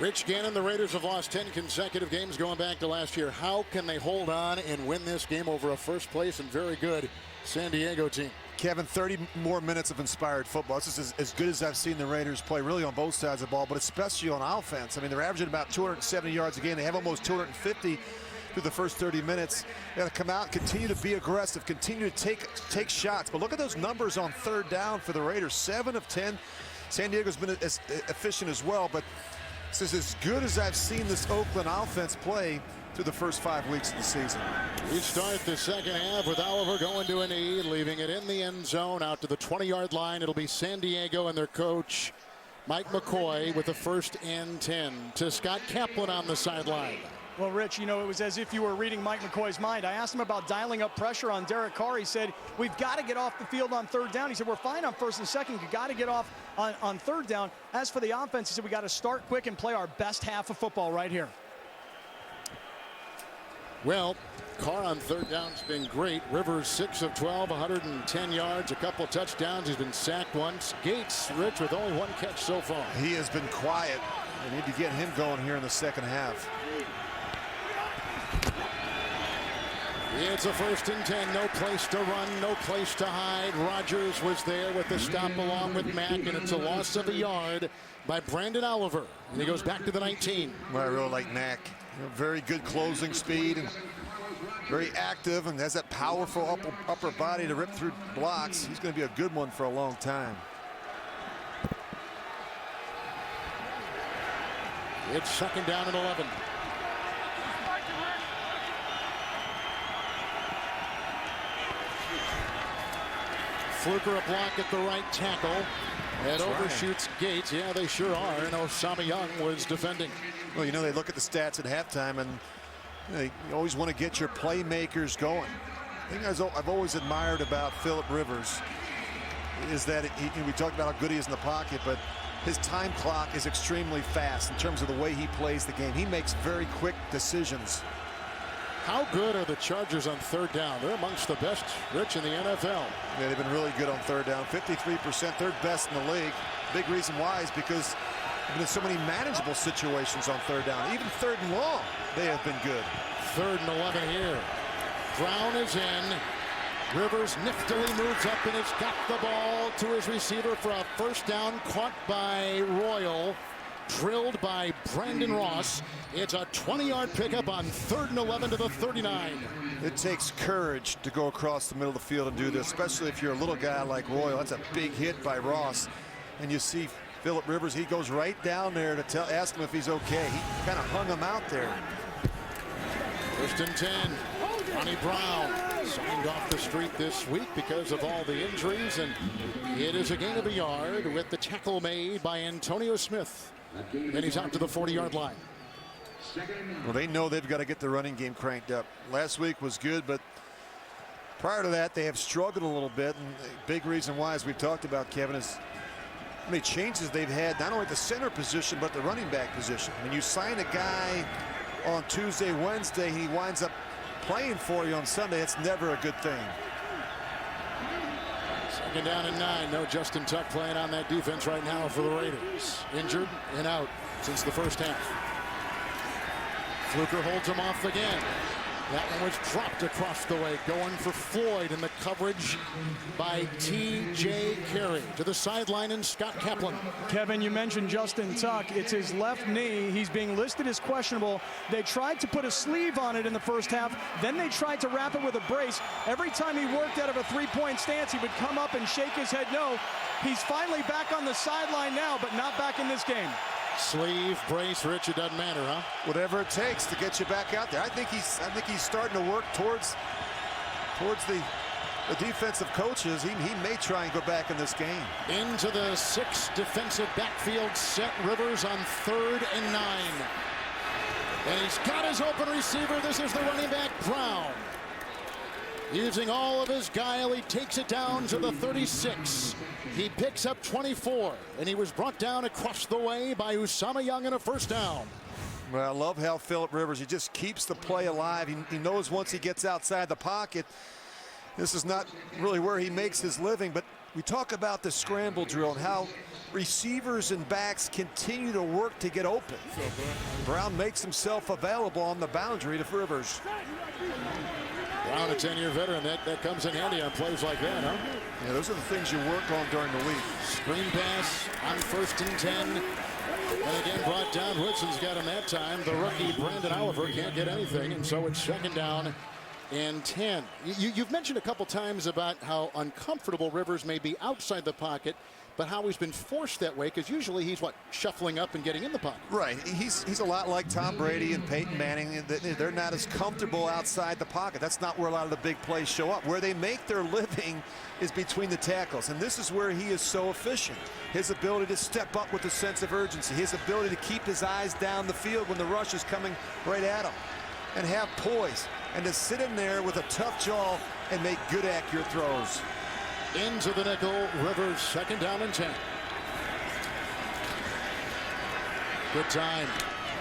Rich Gannon, the Raiders have lost 10 consecutive games going back to last year. How can they hold on and win this game over a first place and very good San Diego team? Kevin, 30 more minutes of inspired football. This is as good as I've seen the Raiders play, really, on both sides of the ball, but especially on offense. I mean, they're averaging about 270 yards a game. They have almost 250 through the first 30 minutes. They got to come out, continue to be aggressive, continue to take shots. But look at those numbers on third down for the Raiders. 7 of 10. San Diego's been as efficient as well, but this is as good as I've seen this Oakland offense play through the first 5 weeks of the season. We start the second half with Oliver going to a knee, leaving it in the end zone out to the 20-yard line. It'll be San Diego and their coach, Mike McCoy, with the 1st and 10 to Scott Kaplan on the sideline. Well, Rich, you know, it was as if you were reading Mike McCoy's mind. I asked him about dialing up pressure on Derek Carr. He said, we've got to get off the field on third down. He said, we're fine on 1st and 2nd. You got to get off on third down. As for the offense, he said, we got to start quick and play our best half of football right here. Well, Carr on third down's been great. Rivers 6 of 12, 110 yards, a couple of touchdowns. He's been sacked once. Gates, Rich, with only 1 catch so far. He has been quiet. We need to get him going here in the second half. It's a 1st and 10. No place to run, no place to hide. Rodgers was there with the stop along with Mack, and it's a loss of a yard by Branden Oliver. And he goes back to the 19. Well, I really like Mack. Very good closing speed and very active, and has that powerful upper body to rip through blocks. He's going to be a good one for a long time. It's 2nd down and 11. Fluker a block at the right tackle. And overshoots Gates. Yeah, they sure are. And Osama Young was defending. Well, you know, they look at the stats at halftime, and you always want to get your playmakers going. The thing I've always admired about Philip Rivers is that we talked about how good he is in the pocket, but his time clock is extremely fast in terms of the way he plays the game. He makes very quick decisions. How good are the Chargers on third down? They're amongst the best, Rich, in the NFL. Yeah, they've been really good on third down. 53%, 3rd best in the league. Big reason why is because there's been so many manageable situations on third down. Even 3rd and long, they have been good. 3rd and 11 here. Brown is in. Rivers niftily moves up and has got the ball to his receiver for a 1st down, caught by Royal. Drilled by Brandon Ross. It's a 20-yard pickup on 3rd and 11 to the 39. It takes courage to go across the middle of the field and do this, especially if you're a little guy like Royal. That's a big hit by Ross. And you see Philip Rivers, he goes right down there to ask him if he's okay. He kind of hung him out there. 1st and 10. Ronnie Brown signed off the street this week because of all the injuries, and it is a gain of a yard with the tackle made by Antonio Smith. And he's out to the 40-yard line. Well, they know they've got to get the running game cranked up. Last week was good, but prior to that, they have struggled a little bit. And the big reason why, as we've talked about, Kevin, is how many changes they've had, not only at the center position, but the running back position. When you sign a guy on Tuesday, Wednesday, he winds up playing for you on Sunday. It's never a good thing. 2nd down and 9. No Justin Tuck playing on that defense right now for the Raiders. Injured and out since the 1st half. Fluker holds him off again. That one was dropped across the way, going for Floyd in the coverage by T.J. Carey. To the sideline and Scott Kaplan. Kevin, you mentioned Justin Tuck. It's his left knee. He's being listed as questionable. They tried to put a sleeve on it in the 1st half. Then they tried to wrap it with a brace. Every time he worked out of a 3-point stance, he would come up and shake his head no. He's finally back on the sideline now, but not back in this game. Sleeve, brace, Rich, it doesn't matter, huh? Whatever it takes to get you back out there. I think he's starting to work towards the defensive coaches. He may try and go back in this game. Into the 6th defensive backfield set. Rivers on 3rd and 9. And he's got his open receiver. This is the running back, Brown. Using all of his guile, he takes it down to the 36. He picks up 24, and he was brought down across the way by Osama Young in a 1st down. Well, I love how Philip Rivers, he just keeps the play alive. He knows once he gets outside the pocket, this is not really where he makes his living, but we talk about the scramble drill and how receivers and backs continue to work to get open. Brown makes himself available on the boundary to Rivers. Brown, a 10-year veteran, that comes in handy on plays like that, huh? Yeah, those are the things you work on during the week. Screen pass on 1st and 10. And again, brought down. Woodson's got him that time. The rookie, Branden Oliver, can't get anything, and so it's 2nd down and 10. You've mentioned a couple times about how uncomfortable Rivers may be outside the pocket, but how he's been forced that way, because usually he's, shuffling up and getting in the pocket. Right. He's a lot like Tom Brady and Peyton Manning. They're not as comfortable outside the pocket. That's not where a lot of the big plays show up. Where they make their living is between the tackles, and this is where he is so efficient. His ability to step up with a sense of urgency, his ability to keep his eyes down the field when the rush is coming right at him, and have poise, and to sit in there with a tough jaw and make good, accurate throws. Into the nickel, Rivers, 2nd down and 10. Good time.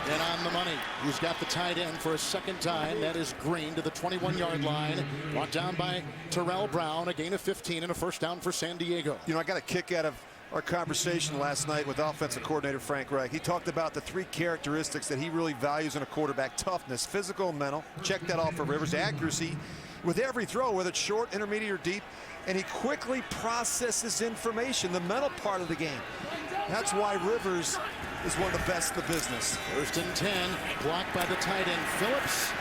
And on the money, he's got the tight end for a 2nd time. That is Green to the 21-yard line. Brought down by Terrell Brown. A gain of 15 and a 1st down for San Diego. You know, I got a kick out of our conversation last night with offensive coordinator Frank Reich. He talked about the 3 characteristics that he really values in a quarterback: toughness, physical, and mental. Check that off for Rivers. Accuracy with every throw, whether it's short, intermediate, or deep. And he quickly processes information, the mental part of the game. That's why Rivers is one of the best in the business. 1st and 10, blocked by the tight end Phillips.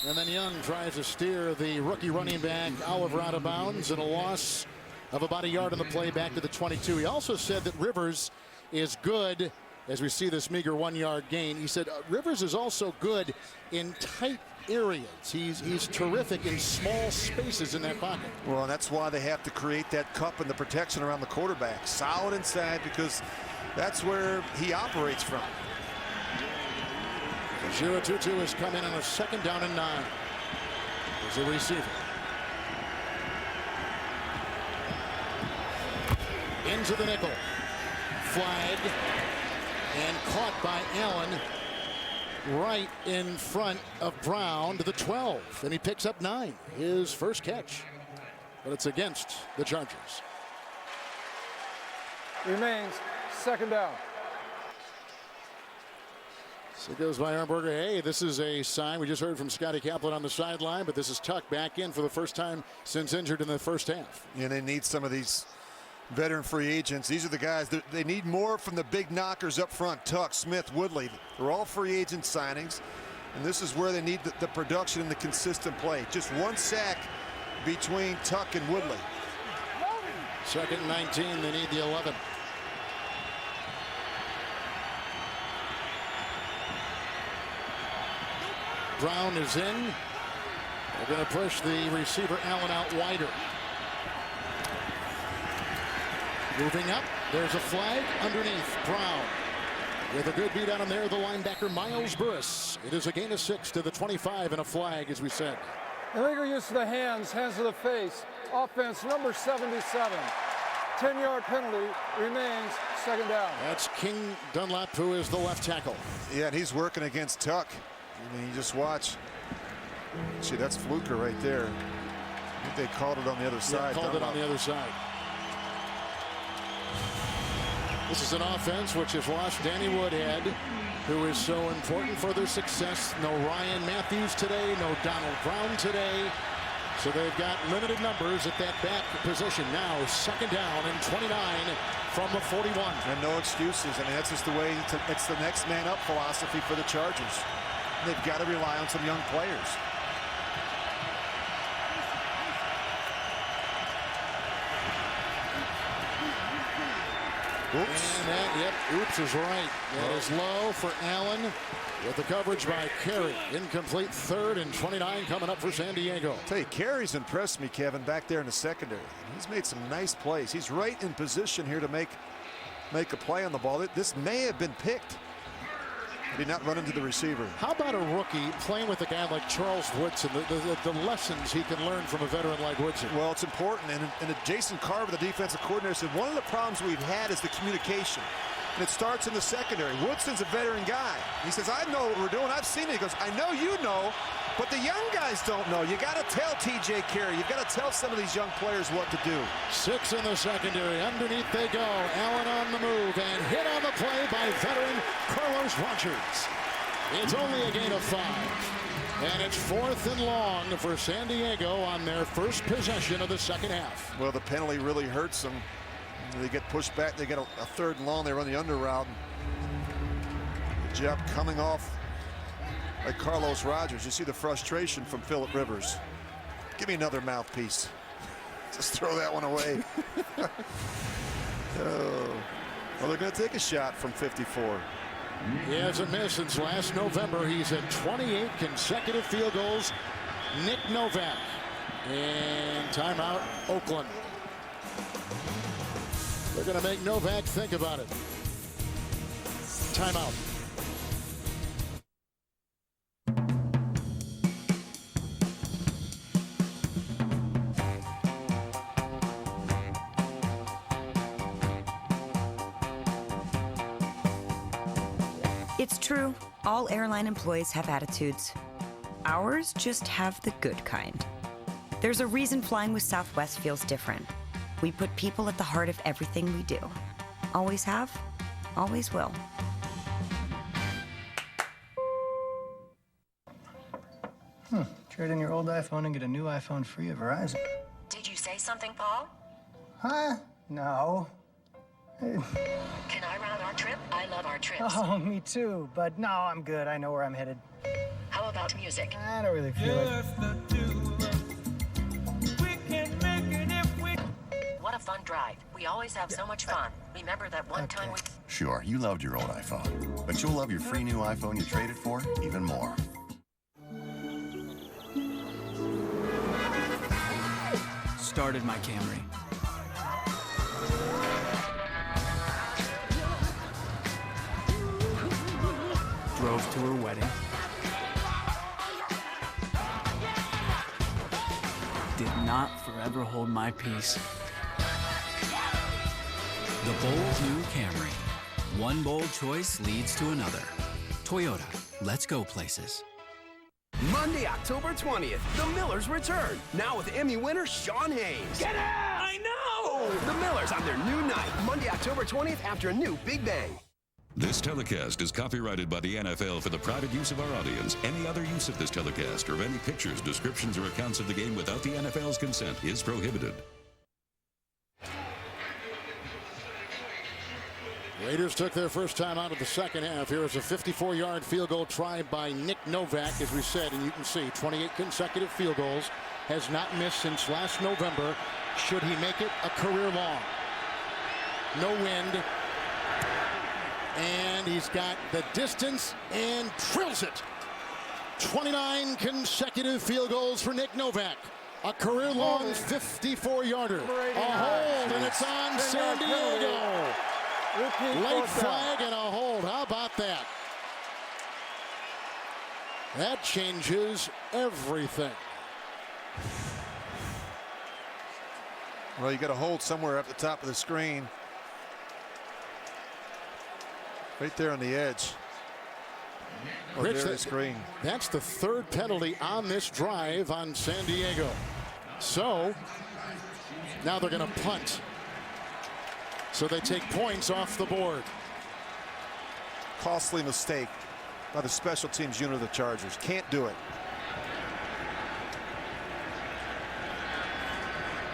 And then Young tries to steer the rookie running back Oliver out of bounds, and a loss of about a yard on the play back to the 22. He also said that Rivers is good, as we see this meager 1-yard gain. He said Rivers is also good in tight areas. He's terrific in small spaces in that pocket. Well, and that's why they have to create that cup and the protection around the quarterback. Solid inside, because that's where he operates from. 0-2-2 has come in on a 2nd down and 9. There's a receiver. Into the nickel. Flag. And caught by Allen right in front of Brown to the 12. And he picks up 9. His first catch. But it's against the Chargers. Remains 2nd down. So it goes by Armberger. Hey, this is a sign. We just heard from Scotty Kaplan on the sideline, but this is Tuck back in for the first time since injured in the 1st half. And they need some of these veteran free agents. These are the guys that they need more from the big knockers up front. Tuck, Smith, Woodley. They're all free agent signings. And this is where they need the production and the consistent play. Just 1 sack between Tuck and Woodley. 2nd and 19. They need the 11. Brown is in. They're going to push the receiver Allen out wider. Moving up, there's a flag underneath. Brown with a good beat on him there, the linebacker Miles Burris. It is a gain of 6 to the 25 and a flag, as we said. Illegal use of the hands to the face. Offense number 77. 10-yard penalty, remains 2nd down. That's King Dunlap, who is the left tackle. Yeah, and he's working against Tuck. I mean, you just watch. See, that's Fluker right there. I think they called it on the other side. Called it on the other side. This is an offense which has lost Danny Woodhead, who is so important for their success. No Ryan Matthews today, no Donald Brown today. So they've got limited numbers at that back position. Now 2nd down and 29 from the 41. And no excuses. I mean, that's just the way it's the next man up philosophy for the Chargers. They've got to rely on some young players. Oops. And that, oops is right. That is low for Allen with the coverage by Carey. Incomplete. 3rd and 29 coming up for San Diego. I'll tell you, Carey's impressed me, Kevin, back there in the secondary. He's made some nice plays. He's right in position here to make a play on the ball. This may have been picked. He did not run into the receiver. How about a rookie playing with a guy like Charles Woodson, the lessons he can learn from a veteran like Woodson? Well, it's important. And Jason Carr, the defensive coordinator, said one of the problems we've had is the communication. And it starts in the secondary. Woodson's a veteran guy. He says, I know what we're doing. I've seen it. He goes, I know you know. But the young guys don't know. You got to tell T.J. Carr. You've got to tell some of these young players what to do. 6 in the secondary. Underneath they go. Allen on the move and hit on the play by veteran Carlos Rogers. It's only a gain of 5. And it's 4th and long for San Diego on their first possession of the second half. Well, the penalty really hurts them. They get pushed back. They get a 3rd and long. They run the under route. Good job coming off by Carlos Rogers. You see the frustration from Phillip Rivers. Give me another mouthpiece. Just throw that one away. Oh. Well, they're going to take a shot from 54. He hasn't missed since last November. He's at 28 consecutive field goals. Nick Novak. And timeout, Oakland. They're going to make Novak think about it. Timeout. It's true, all airline employees have attitudes. Ours just have the good kind. There's a reason flying with Southwest feels different. We put people at the heart of everything we do. Always have, always will. Trade in your old iPhone and get a new iPhone free at Verizon. Did you say something, Paul? Huh? No. Can I round our trip? I love our trips. Oh, me too. But no, I'm good. I know where I'm headed. How about music? I don't really feel it. What a fun drive. We always have so much fun. Remember that one time we... Sure, you loved your old iPhone, but you'll love your free new iPhone you traded for even more. Started my Camry. Drove to her wedding. Did not forever hold my peace. The bold new Camry. One bold choice leads to another. Toyota, let's go places. Monday, October 20th, The Millers return. Now with Emmy winner Sean Hayes. Get out! I know! The Millers on their new night, Monday, October 20th, after a new Big Bang. This telecast is copyrighted by the NFL for the private use of our audience. Any other use of this telecast or of any pictures, descriptions, or accounts of the game without the NFL's consent is prohibited. Raiders took their first time out of the second half. Here is a 54-yard field goal try by Nick Novak, as we said, and you can see 28 consecutive field goals. Has not missed since last November. Should he make it a career long? No wind. And he's got the distance and drills it. 29 consecutive field goals for Nick Novak. A career-long 54-yarder. A hold, and it's on San Diego. Late flag and a hold. How about that? That changes everything. Well, you got a hold somewhere up the top of the screen. Right there on the edge. Rich, the screen. That's the 3rd penalty on this drive on San Diego. So now they're going to punt. So they take points off the board. Costly mistake by the special teams unit of the Chargers. Can't do it.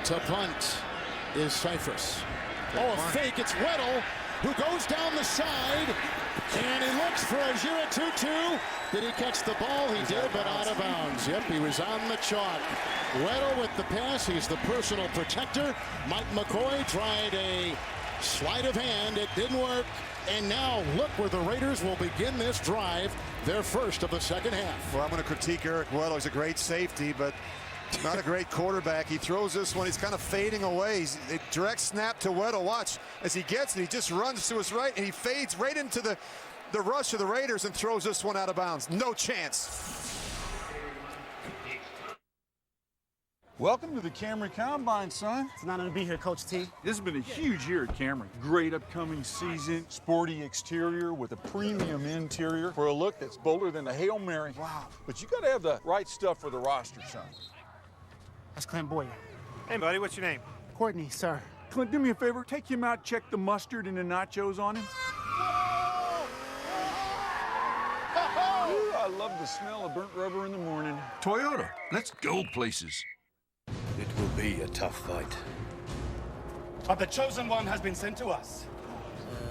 To punt is Cyphers. Oh, a fake. It's Weddle, who goes down the side, and he looks for a Gira 2-2. Did he catch the ball? He did, but out of bounds. Yep, he was on the chalk. Weddle with the pass. He's the personal protector. Mike McCoy tried a sleight of hand. It didn't work. And now look where the Raiders will begin this drive, their first of the second half. Well, I'm going to critique Eric Weddle. He's a great safety, but not a great quarterback. He throws this one. He's kind of fading away. A direct snap to Weddle. Watch as he gets it. He just runs to his right, and he fades right into the rush of the Raiders and throws this one out of bounds. No chance. Welcome to the Camry Combine, son. It's an honor to be here, Coach T. This has been a huge year at Camry. Great upcoming season, sporty exterior with a premium interior for a look that's bolder than a Hail Mary. Wow. But you gotta have the right stuff for the roster, son. That's Clint Boyer. Hey, buddy, what's your name? Courtney, sir. Clint, do me a favor, take him out, check the mustard and the nachos on him. Ooh, I love the smell of burnt rubber in the morning. Toyota, let's go places. It will be a tough fight. But the chosen one has been sent to us.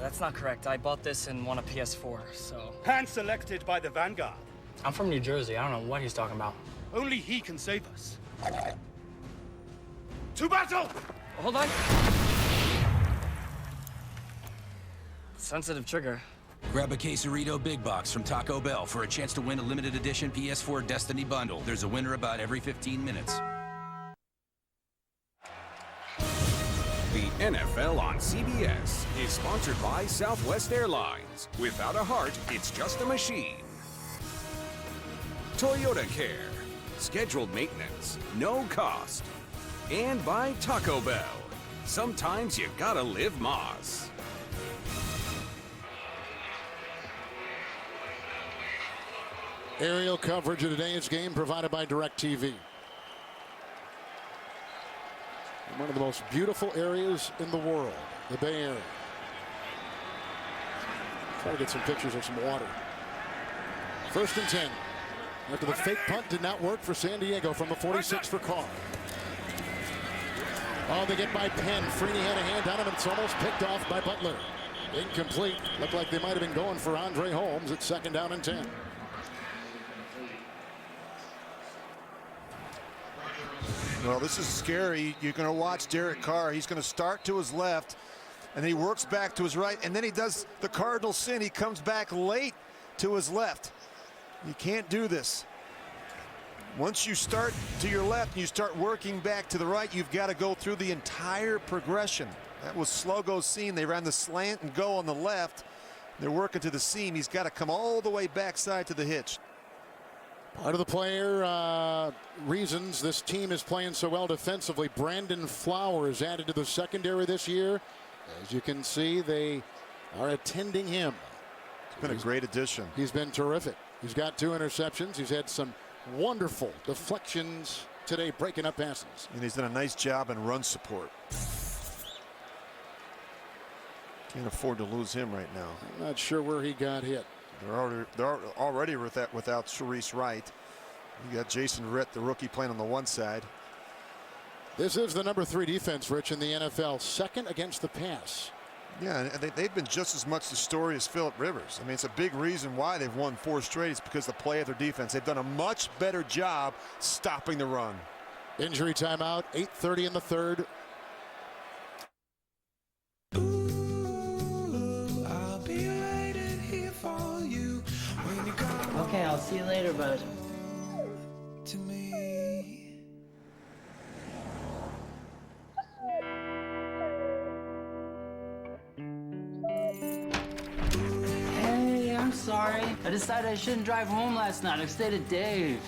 That's not correct. I bought this and won a PS4, so... Hand-selected by the Vanguard. I'm from New Jersey. I don't know what he's talking about. Only he can save us. To battle! Hold on. Sensitive trigger. Grab a Quesarito Big Box from Taco Bell for a chance to win a limited edition PS4 Destiny bundle. There's a winner about every 15 minutes. The NFL on CBS is sponsored by Southwest Airlines. Without a heart, it's just a machine. Toyota Care. Scheduled maintenance, no cost. And by Taco Bell. Sometimes you gotta live Moss. Aerial coverage of today's game provided by DirecTV. One of the most beautiful areas in the world, the Bay Area. Try to get some pictures of some water. 1st and 10. After the fake punt did not work for San Diego from the 46 for Carr. Oh, they get by Penn. Freeney had a hand on him, and it's almost picked off by Butler. Incomplete. Looked like they might have been going for Andre Holmes at 2nd down and 10. Well, this is scary. You're going to watch Derek Carr. He's going to start to his left, and he works back to his right, and then he does the Cardinal sin. He comes back late to his left. You can't do this. Once you start to your left and you start working back to the right, you've got to go through the entire progression. That was Slogo's seam. They ran the slant and go on the left. They're working to the seam. He's got to come all the way backside to the hitch. Part of the player reasons this team is playing so well defensively. Branden Flowers added to the secondary this year. As you can see, they are attending him. It's been a great addition. He's been terrific. He's got 2 interceptions. He's had some wonderful deflections today, breaking up passes. And he's done a nice job in run support. Can't afford to lose him right now. I'm not sure where he got hit. They're already without Sharice Wright. You got Jason Ritt, the rookie, playing on the one side. This is the number 3 defense, Rich, in the NFL. 2nd against the pass. Yeah, and they've been just as much the story as Phillip Rivers. I mean, it's a big reason why they've won 4 straight. It's because of the play of their defense. They've done a much better job stopping the run. Injury timeout, 8:30 in the 3rd. Okay, I'll see you later, bud. To me. Hey, I'm sorry. I decided I shouldn't drive home last night. I stayed at Dave's.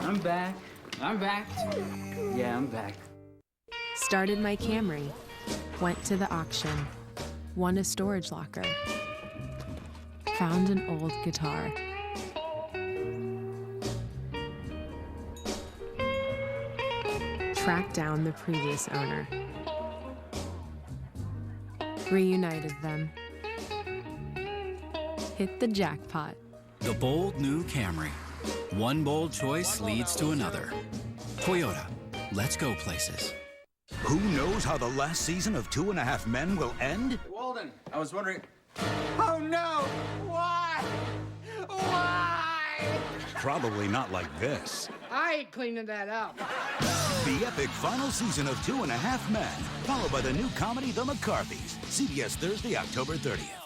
I'm back. I'm back. Yeah, I'm back. Started my Camry. Went to the auction. Won a storage locker. Found an old guitar. Tracked down the previous owner. Reunited them. Hit the jackpot. The bold new Camry. One bold choice leads to another. Toyota, let's go places. Who knows how the last season of 2.5 Men will end? Walden, I was wondering... Oh no! Why? Why? Probably not like this. I ain't cleaning that up. The epic final season of 2.5 Men, followed by the new comedy The McCarthys. CBS Thursday, October 30th.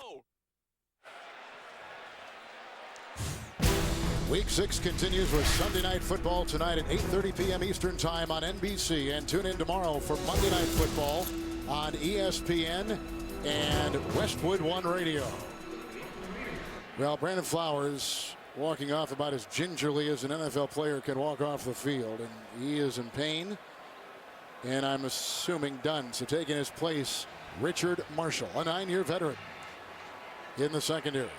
Week 6 continues with Sunday Night Football tonight at 8:30 p.m. Eastern Time on NBC. And tune in tomorrow for Monday Night Football on ESPN and Westwood One Radio. Well, Branden Flowers walking off about as gingerly as an NFL player can walk off the field, and he is in pain, and I'm assuming done. So taking his place, Richard Marshall, a 9-year veteran in the secondary.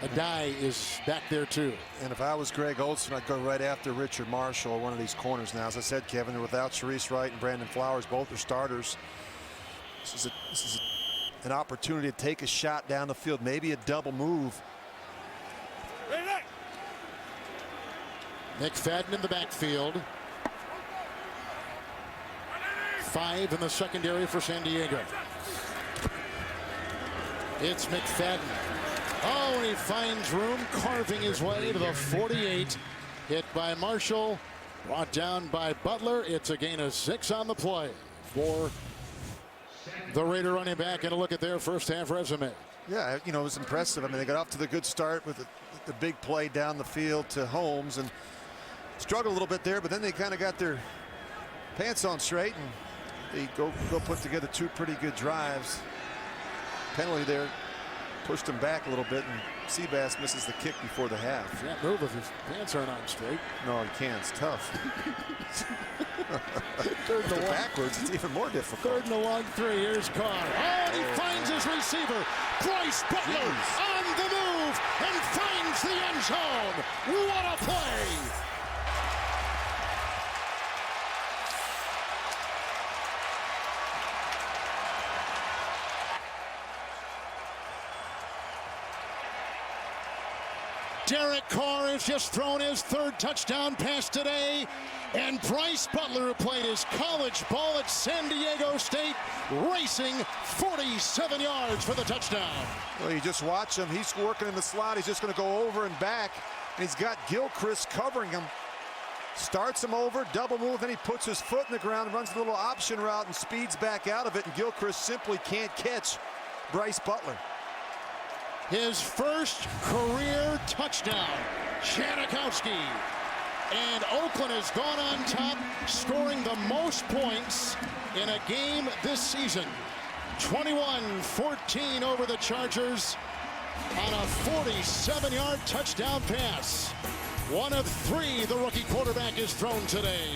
Adai is back there too. And if I was Greg Olson, I'd go right after Richard Marshall, one of these corners now. As I said, Kevin, they're without Sharice Wright and Brandon Flowers. Both are starters. This is an opportunity to take a shot down the field, maybe a double move. McFadden in the backfield. 5 in the secondary for San Diego. It's McFadden. Oh, and he finds room, carving his way to the 48. Hit by Marshall, brought down by Butler. It's a gain of 6 on the play for the Raider running back. And a look at their first half resume. Yeah, you know, it was impressive. I mean, they got off to the good start with the big play down the field to Holmes and struggled a little bit there, but then they kind of got their pants on straight and they go put together 2 pretty good drives. Penalty there pushed him back a little bit, and Seabass misses the kick before the half. Can't move if his pants aren't on straight. No, he can't. It's tough. Third and long. Backwards, it's even more difficult. 3rd and a long 3. Here's Carr. Oh, and he finds his receiver. Bryce Butler on the move and finds the end zone. What a play! Derek Carr has just thrown his 3rd touchdown pass today. And Bryce Butler, who played his college ball at San Diego State, racing 47 yards for the touchdown. Well, you just watch him. He's working in the slot. He's just going to go over and back. And he's got Gilchrist covering him. Starts him over, double move, then he puts his foot in the ground, runs a little option route, and speeds back out of it. And Gilchrist simply can't catch Bryce Butler. His first career touchdown, Janikowski. And Oakland has gone on top, scoring the most points in a game this season. 21-14 over the Chargers on a 47-yard touchdown pass. 1 of 3 the rookie quarterback has thrown today.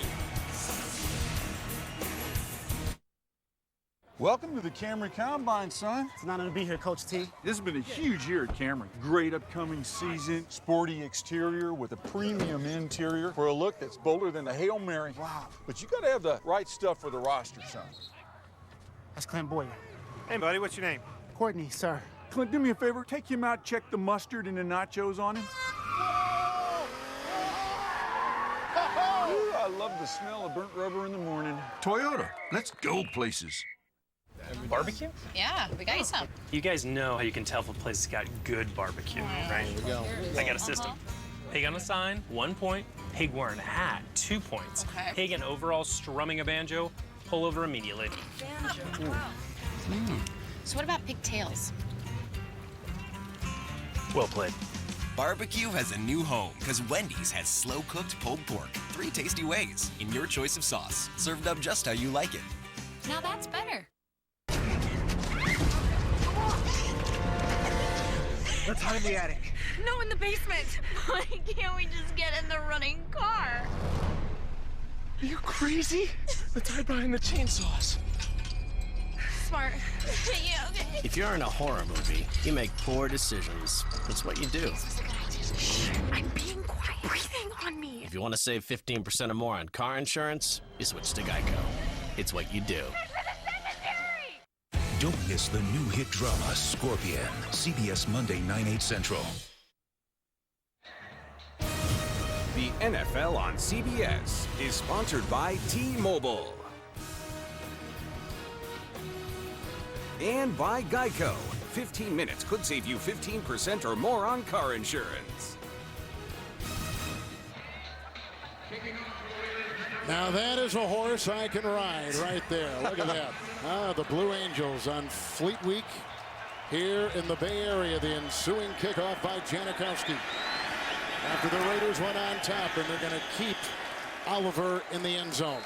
Welcome to the Camry Combine, son. It's an honor to be here, Coach T. This has been a huge year at Camry. Great upcoming season, sporty exterior with a premium interior for a look that's bolder than a Hail Mary. Wow. But you got to have the right stuff for the roster, son. That's Clint Boyer. Hey, buddy, what's your name? Courtney, sir. Clint, do me a favor. Take him out, check the mustard and the nachos on him. Ooh, I love the smell of burnt rubber in the morning. Toyota, let's go places. Barbecue? Yeah, we got you some. You guys know how you can tell if a place has got good barbecue, right? Here we go. I got a system. Pig on a sign, 1 point. Pig wearing a hat, 2 points. Okay. Pig and overall strumming a banjo, pull over immediately. Banjo. Wow. So what about pigtails? Well played. Barbecue has a new home because Wendy's has slow-cooked pulled pork. 3 tasty ways in your choice of sauce, served up just how you like it. Now that's better. Let's hide in the attic. No, in the basement. Why can't we just get in the running car? Are you crazy? Let's hide behind the chainsaws. Smart. Yeah, okay. If you're in a horror movie, you make poor decisions. That's what you do. Shh, I'm being quiet. Breathing on me. If you want to save 15% or more on car insurance, you switch to Geico. It's what you do. Don't miss the new hit drama, Scorpion. CBS Monday, 9/8 Central. The NFL on CBS is sponsored by T-Mobile. And by Geico. 15 minutes could save you 15% or more on car insurance. Now that is a horse I can ride right there. Look at that. The Blue Angels on Fleet Week here in the Bay Area. The ensuing kickoff by Janikowski. After the Raiders went on top, and they're going to keep Oliver in the end zone.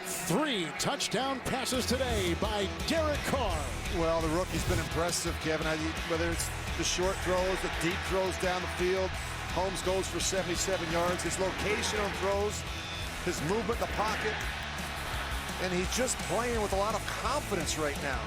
3 touchdown passes today by Derek Carr. Well, the rookie's been impressive, Kevin. Whether it's the short throws, the deep throws down the field. Holmes goes for 77 yards. His location on throws, his movement in the pocket, and he's just playing with a lot of confidence right now.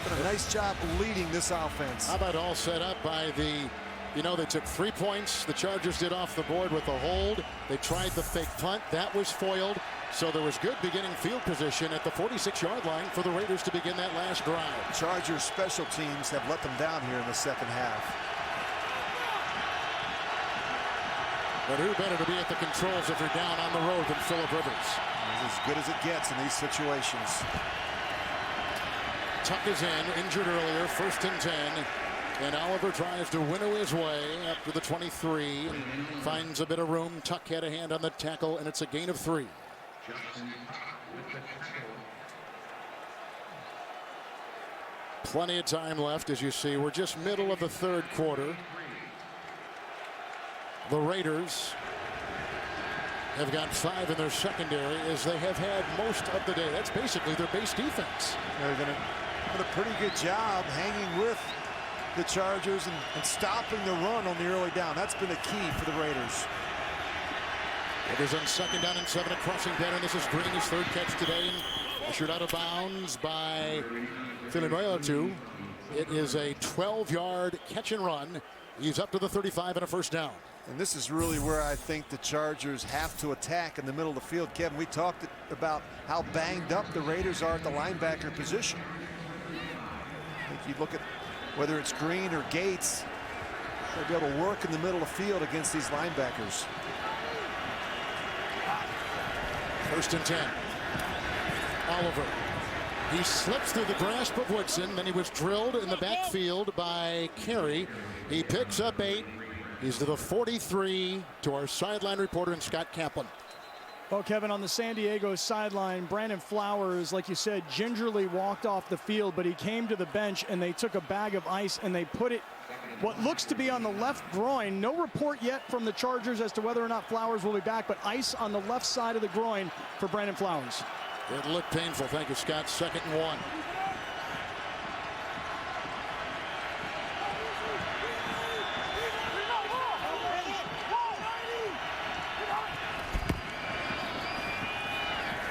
Done a nice job leading this offense. How about all set up by the, they took 3 points. The Chargers did off the board with a hold. They tried the fake punt. That was foiled. So there was good beginning field position at the 46-yard line for the Raiders to begin that last drive. Chargers special teams have let them down here in the second half. But who better to be at the controls if you're down on the road than Phillip Rivers? He's as good as it gets in these situations. Tuck is in, injured earlier, 1st and 10. And Oliver tries to winnow his way up to the 23 and finds a bit of room. Tuck had a hand on the tackle, and it's a gain of 3. Plenty of time left, as you see. We're just middle of the 3rd quarter. The Raiders have got 5 in their secondary, as they have had most of the day. That's basically their base defense. They're going to do a pretty good job hanging with the Chargers and stopping the run on the early down. That's been the key for the Raiders. It is on 2nd down and 7, a crossing pattern. This is Green, his 3rd catch today, and ushered out of bounds by Philadelphia. It is a 12-yard catch and run. He's up to the 35 and a 1st down. And this is really where I think the Chargers have to attack in the middle of the field. Kevin, we talked about how banged up the Raiders are at the linebacker position. I think you look at whether it's Green or Gates, they'll be able to work in the middle of the field against these linebackers. 1st and 10. Oliver. He slips through the grasp of Woodson, then he was drilled in the backfield by Carey. He picks up 8. He's to the 43, to our sideline reporter and Scott Kaplan. Well, Kevin, on the San Diego sideline, Brandon Flowers, like you said, gingerly walked off the field, but he came to the bench and they took a bag of ice and they put it what looks to be on the left groin. No report yet from the Chargers as to whether or not Flowers will be back, but ice on the left side of the groin for Brandon Flowers. It looked painful. Thank you, Scott. 2nd and 1.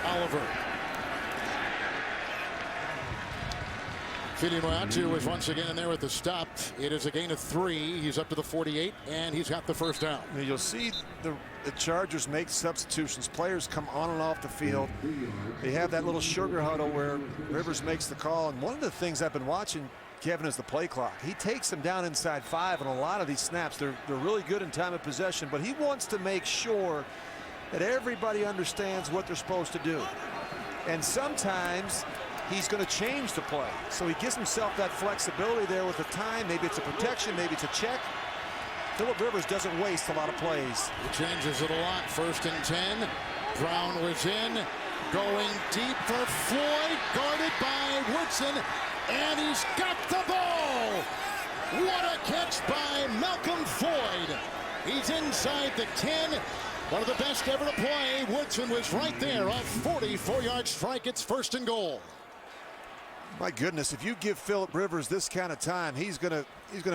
Oliver. Philadelphia was once again in there at the stop. It is a gain of 3. He's up to the 48, and he's got the 1st down. You'll see the Chargers make substitutions. Players come on and off the field. They have that little sugar huddle where Rivers makes the call. And one of the things I've been watching, Kevin, is the play clock. He takes them down inside 5 on a lot of these snaps. They're really good in time of possession, but he wants to make sure that everybody understands what they're supposed to do. And sometimes he's going to change the play. So he gives himself that flexibility there with the time. Maybe it's a protection, maybe it's a check. Phillip Rivers doesn't waste a lot of plays. He changes it a lot. 1st and 10. Brown was in. Going deep for Floyd. Guarded by Woodson. And he's got the ball. What a catch by Malcolm Floyd. He's inside the 10. One of the best ever to play. Woodson was right there. A 44-yard strike. It's 1st and goal. My goodness, if you give Phillip Rivers this kind of time, he's gonna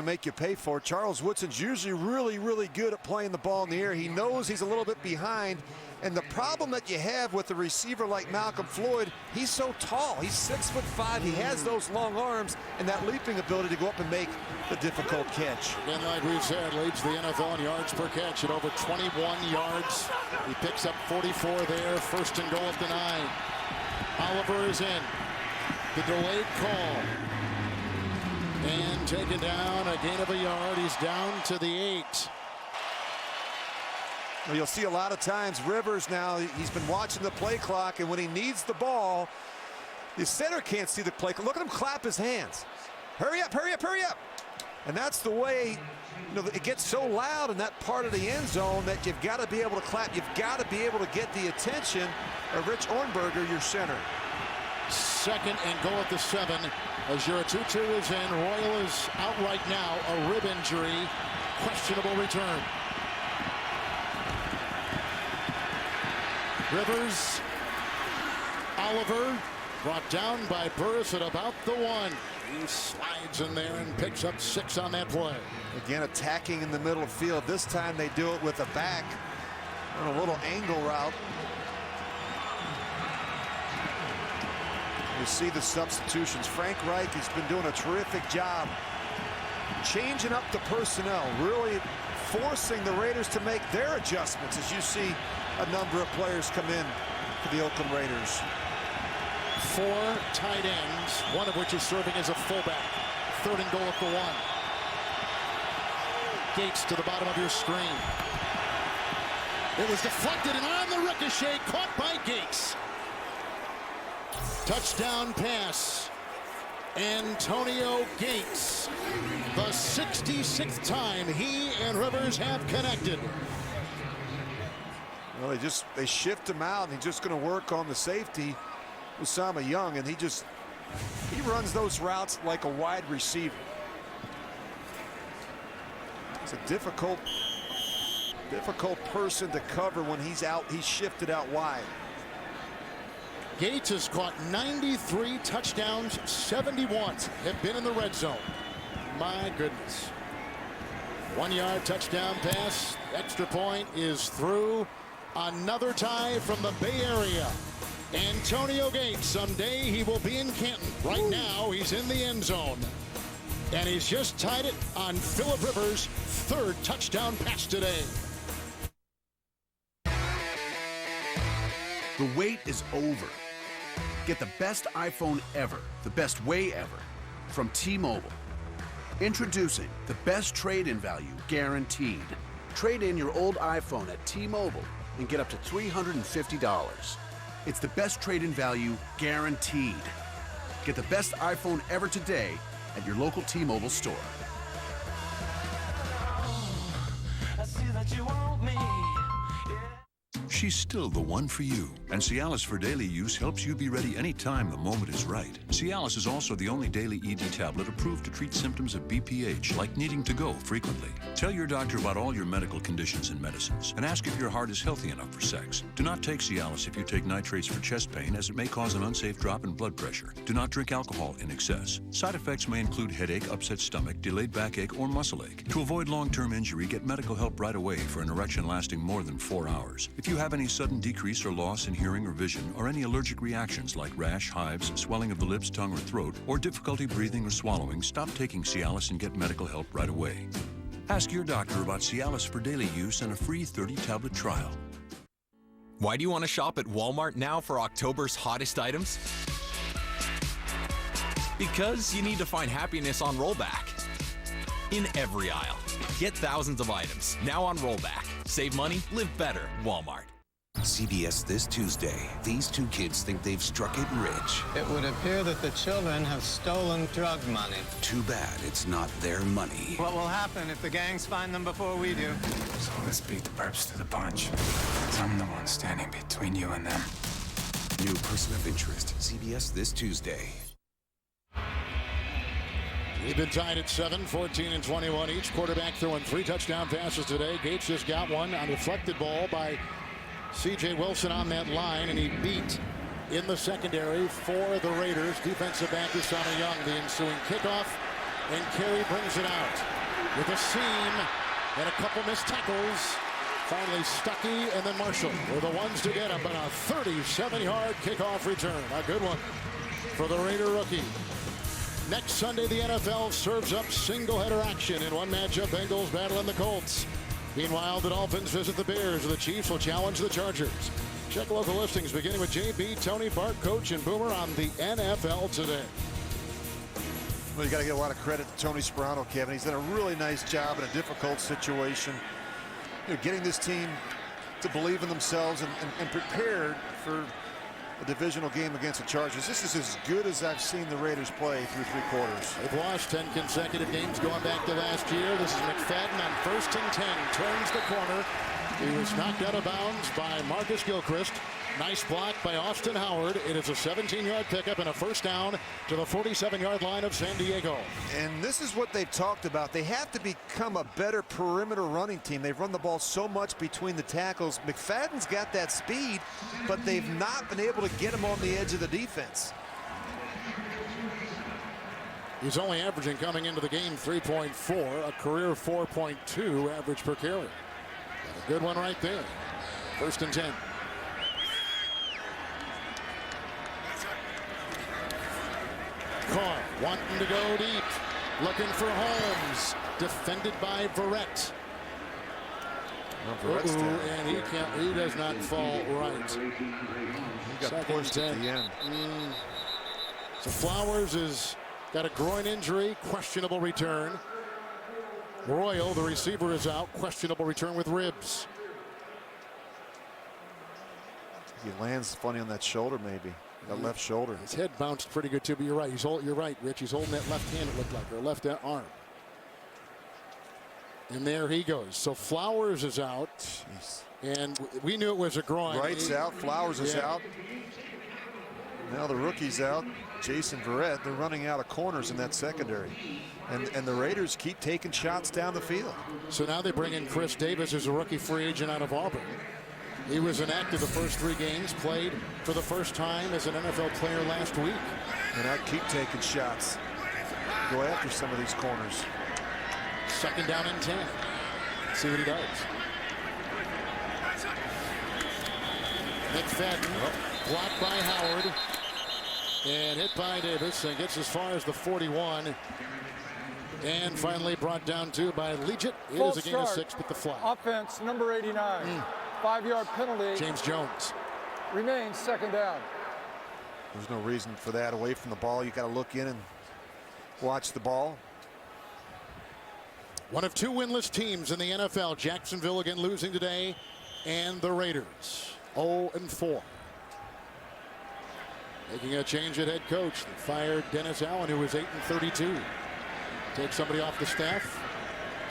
make you pay for it. Charles Woodson's usually really good at playing the ball in the air. He knows he's a little bit behind, and the problem that you have with a receiver like Malcolm Floyd, he's so tall. He's 6'5". He has those long arms and that leaping ability to go up and make the difficult catch. And like we said, leads the NFL in yards per catch at over 21 yards. He picks up 44 there. 1st and goal at the 9. Oliver is in. The delayed call. And taken down, a gain of a yard. He's down to the 8. Well, you'll see a lot of times Rivers now, he's been watching the play clock, and when he needs the ball, the center can't see the play clock. Look at him clap his hands. Hurry up, hurry up, hurry up. And that's the way, it gets so loud in that part of the end zone that you've got to be able to clap. You've got to be able to get the attention of Rich Ornberger, your center. 2nd and goal at the 7. As Uratutu is in. Royal is out right now. A rib injury. Questionable return. Rivers. Oliver. Brought down by Burris at about the 1. He slides in there and picks up 6 on that play. Again, attacking in the middle of the field. This time they do it with a back on a little angle route. You see the substitutions. Frank Reich has been doing a terrific job changing up the personnel, really forcing the Raiders to make their adjustments as you see a number of players come in for the Oakland Raiders. 4 tight ends, one of which is serving as a fullback. 3rd and goal at the 1. Gates to the bottom of your screen. It was deflected and on the ricochet, caught by Gates. Touchdown pass. Antonio Gates. The 66th time he and Rivers have connected. Well, they shift him out, and he's just going to work on the safety, Usama Young, and he runs those routes like a wide receiver. It's a difficult person to cover when he's shifted out wide. Gates has caught 93 touchdowns, 71 have been in the red zone. My goodness. 1-yard touchdown pass. Extra point is through. Another tie from the Bay Area. Antonio Gates, someday he will be in Canton. Right now, he's in the end zone. And he's just tied it on Phillip Rivers' 3rd touchdown pass today. The wait is over. Get the best iPhone ever, the best way ever, from T-Mobile. Introducing the best trade-in value guaranteed. Trade in your old iPhone at T-Mobile and get up to $350. It's the best trade-in value guaranteed. Get the best iPhone ever today at your local T-Mobile store. I see that you want me. She's still the one for you, and Cialis for daily use helps you be ready anytime the moment is right. Cialis is also the only daily ED tablet approved to treat symptoms of BPH, like needing to go frequently. Tell your doctor about all your medical conditions and medicines, and ask if your heart is healthy enough for sex. Do not take Cialis if you take nitrates for chest pain, as it may cause an unsafe drop in blood pressure. Do not drink alcohol in excess. Side effects may include headache, upset stomach, delayed backache, or muscle ache. To avoid long-term injury, get medical help right away for an erection lasting more than 4 hours. If you have any sudden decrease or loss in hearing or vision, or any allergic reactions like rash, hives, swelling of the lips, tongue, or throat, or difficulty breathing or swallowing, stop taking Cialis and get medical help right away. Ask your doctor about Cialis for daily use and a free 30-tablet trial. Why do you want to shop at Walmart now for October's hottest items? Because you need to find happiness on rollback. In every aisle. Get thousands of items, now on rollback. Save money, live better, Walmart. CBS this Tuesday. These 2 kids think they've struck it rich. It would appear that the children have stolen drug money. Too bad it's not their money. What will happen if the gangs find them before we do? So let's beat the perps to the punch. 'Cause I'm the one standing between you and them. New Person of Interest. CBS this Tuesday. We've been tied at 7, 14 and 21 each. Quarterback throwing 3 touchdown passes today. Gates just got one on a deflected ball by C.J. Wilson on that line, and he beat in the secondary for the Raiders. Defensive back Usama Young. The ensuing kickoff, and Carey brings it out with a seam and a couple missed tackles. Finally, Stuckey and then Marshall were the ones to get him, but a 37-yard kickoff return. A good one for the Raider rookie. Next Sunday, the NFL serves up single-header action in one matchup. Bengals battling the Colts. Meanwhile, the Dolphins visit the Bears. The Chiefs will challenge the Chargers. Check local listings beginning with JB, Tony, Bart, Coach, and Boomer on the NFL Today. Well, you got to give a lot of credit to Tony Sperano, Kevin. He's done a really nice job in a difficult situation. Getting this team to believe in themselves and prepared for a divisional game against the Chargers. This is as good as I've seen the Raiders play through 3 quarters. They've lost 10 consecutive games going back to last year. This is McFadden on 1st and 10. Turns the corner. He was knocked out of bounds by Marcus Gilchrist. Nice block by Austin Howard. It is a 17-yard pickup and a first down to the 47-yard line of San Diego. And this is what they've talked about. They have to become a better perimeter running team. They've run the ball so much between the tackles. McFadden's got that speed, but they've not been able to get him on the edge of the defense. He's only averaging coming into the game 3.4, a career 4.2 average per carry. A good one right there. 1st and 10. Carr wanting to go deep, looking for Holmes, defended by Verrett. And he does not fall right. He got pushed at the end. So Flowers has got a groin injury, questionable return. Royal, the receiver, is out, questionable return with ribs. He lands funny on that shoulder, maybe. That left shoulder. His head bounced pretty good too, but you're right. You're right, Rich. He's holding that left hand, it looked like, or left arm. And there he goes. So Flowers is out. Jeez. And we knew it was a groin. Wright's out. Flowers is out. Now the rookie's out. Jason Verrett. They're running out of corners in that secondary. And the Raiders keep taking shots down the field. So now they bring in Chris Davis, who's a rookie free agent out of Auburn. He was inactive the first 3 games, played for the first time as an NFL player last week. And I keep taking shots. Go after some of these corners. 2nd down and 10. See what he does. McFadden blocked by Howard and hit by Davis and gets as far as the 41. And finally brought down to by Legit. It is a gain of 6, but the flag. Offense number 89. 5-yard penalty. James Jones. Remains 2nd down. There's no reason for that. Away from the ball, you got to look in and watch the ball. One of 2 winless teams in the NFL. Jacksonville again losing today, and the Raiders 0-4. Making a change at head coach. They fired Dennis Allen, who was 8-32. Take somebody off the staff.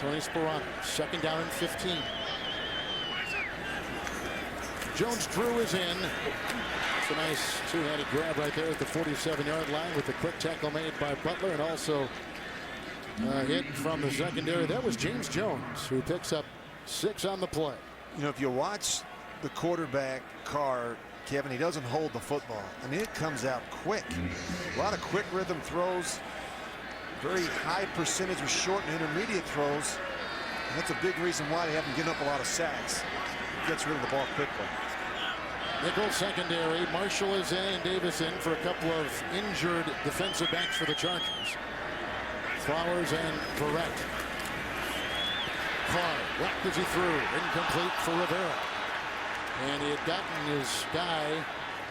Tony Sperano. 2nd down and 15. Jones-Drew is in. It's a nice 2-handed grab right there at the 47-yard line with the quick tackle made by Butler, and also hit from the secondary. That was James Jones, who picks up 6 on the play. You know, if you watch the quarterback, Carr, Kevin, he doesn't hold the football. I mean, it comes out quick. A lot of quick rhythm throws. Very high percentage of short and intermediate throws. And that's a big reason why they haven't given up a lot of sacks. He gets rid of the ball quickly. Nickel secondary. Marshall is in and Davis in for a couple of injured defensive backs for the Chargers. Flowers and Verrett. Carr whacked as he threw. Incomplete for Rivera. And he had gotten his guy,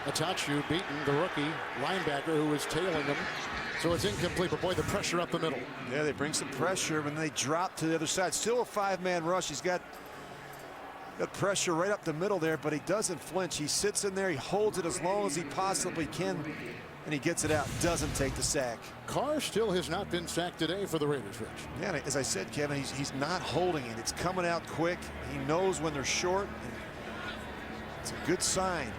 Atachu, beaten, the rookie linebacker who was tailing him. So it's incomplete, but boy, the pressure up the middle. Yeah, they bring some pressure when they drop to the other side. Still a 5-man rush. He's got pressure right up the middle there, but he doesn't flinch. He sits in there, he holds it as long as he possibly can, and he gets it out. Doesn't take the sack. Carr still has not been sacked today for the Raiders, Rich. Yeah, as I said, Kevin, he's not holding it. It's coming out quick. He knows when they're short. It's a good sign.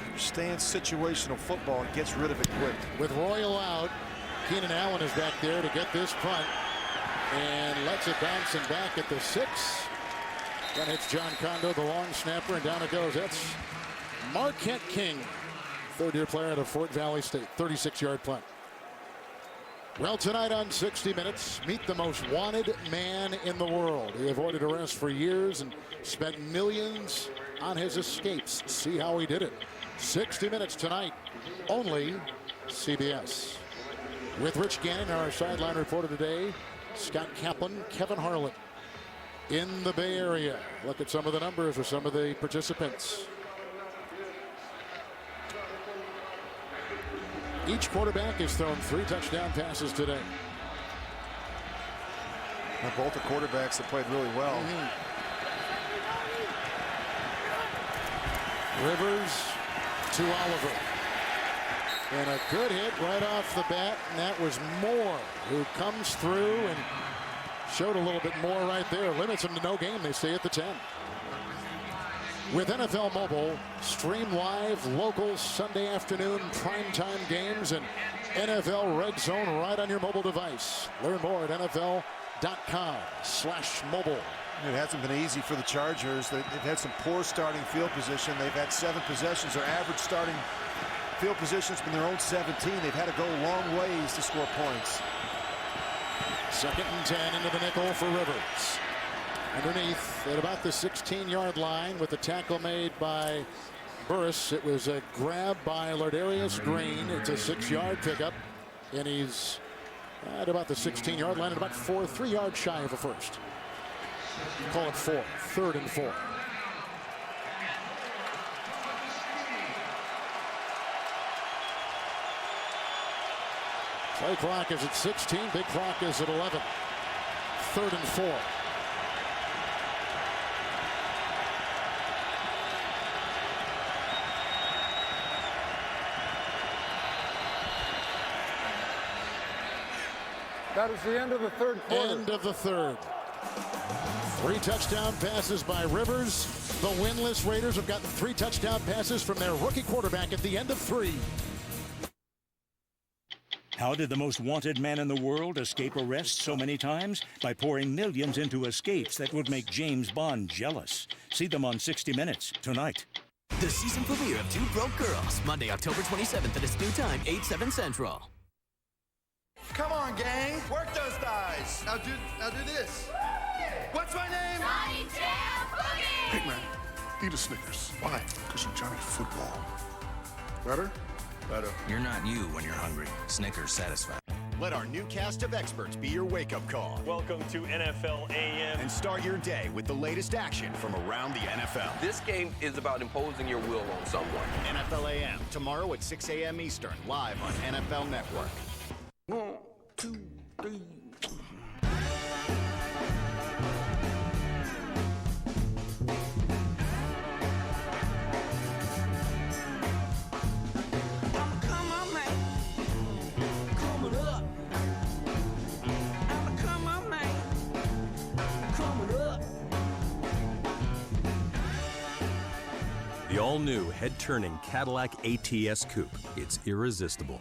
Understands situational football and gets rid of it quick. With Royal out, Keenan Allen is back there to get this punt and lets it bouncing back at the 6. Then hits John Kondo, the long snapper, and down it goes. That's Marquette King, 3rd-year player out of Fort Valley State, 36-yard punt. Well, tonight on 60 Minutes, meet the most wanted man in the world. He avoided arrest for years and spent millions on his escapes. See how he did it. 60 Minutes tonight, only CBS. With Rich Gannon, our sideline reporter today, Scott Kaplan, Kevin Harlan. In the Bay Area. Look at some of the numbers with some of the participants. Each quarterback has thrown 3 touchdown passes today. And both the quarterbacks have played really well. Rivers to Oliver. And a good hit right off the bat, and that was Moore, who comes through and showed a little bit more right there. Limits them to no game. They stay at the 10. With NFL Mobile, stream live local Sunday afternoon primetime games and NFL Red Zone right on your mobile device. Learn more at NFL.com/mobile. It hasn't been easy for the Chargers. They've had some poor starting field position. They've had 7 possessions. Their average starting field positions from their own 17. They've had to go long ways to score points. 2nd and 10 into the nickel for Rivers. Underneath at about the 16-yard line with the tackle made by Burris. It was a grab by Lardarius Green. It's a 6-yard pickup, and he's at about the 16-yard line, at about 3 yards shy of a first. Call it 4. 3rd and 4. Play clock is at 16. Big clock is at 11. 3rd and 4. That is the end of the 3rd quarter. End of the 3rd. 3 touchdown passes by Rivers. The winless Raiders have gotten 3 touchdown passes from their rookie quarterback at the end of 3. How did the most wanted man in the world escape arrest so many times? By pouring millions into escapes that would make James Bond jealous. See them on 60 Minutes tonight. The season premiere of Two Broke Girls, Monday, October 27th at its new time, 8/7 Central. Come on, gang. Work those thighs. Now do this. What's my name? Johnny Jam Boogie! Hey, man, eat a Snickers. Why? Because you're Johnny Football. Better? Better. You're not you when you're hungry. Snickers satisfied. Let our new cast of experts be your wake-up call. Welcome to NFL AM. And start your day with the latest action from around the NFL. This game is about imposing your will on someone. NFL AM, tomorrow at 6 a.m. Eastern, live on NFL Network. 1, 2, 3. The all-new head-turning Cadillac ATS Coupe. It's irresistible.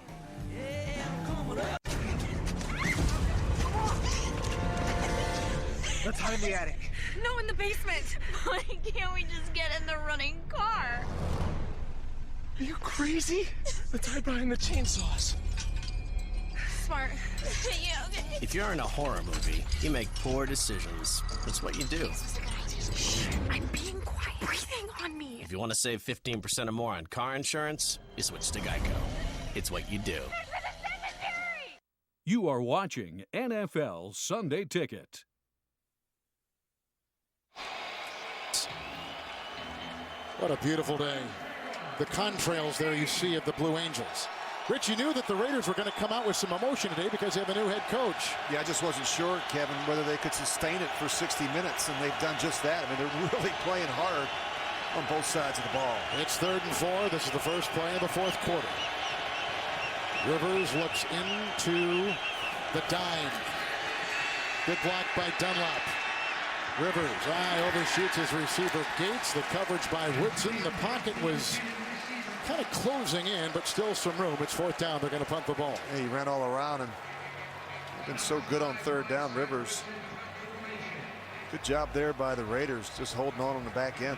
Let's hide in the attic. No, in the basement. Why can't we just get in the running car? Are you crazy? Let's hide behind the chainsaws. Smart. Yeah, okay. If you're in a horror movie, you make poor decisions. That's what you do. Shh, I'm being quiet. Breathing on me. If you want to save 15% or more on car insurance, you switch to Geico. It's what you do. You are watching NFL Sunday Ticket. What a beautiful day. The contrails there you see of the Blue Angels. Rich, you knew that the Raiders were going to come out with some emotion today because they have a new head coach. Yeah, I just wasn't sure, Kevin, whether they could sustain it for 60 minutes, and they've done just that. I mean, they're really playing hard on both sides of the ball. It's 3rd and 4. This is the first play of the 4th quarter. Rivers looks into the dime. Good block by Dunlap. Rivers, overshoots his receiver Gates. The coverage by Woodson. The pocket was kind of closing in, but still some room. It's 4th down. They're going to punt the ball. Yeah, he ran all around and been so good on 3rd down, Rivers. Good job there by the Raiders, just holding on the back end.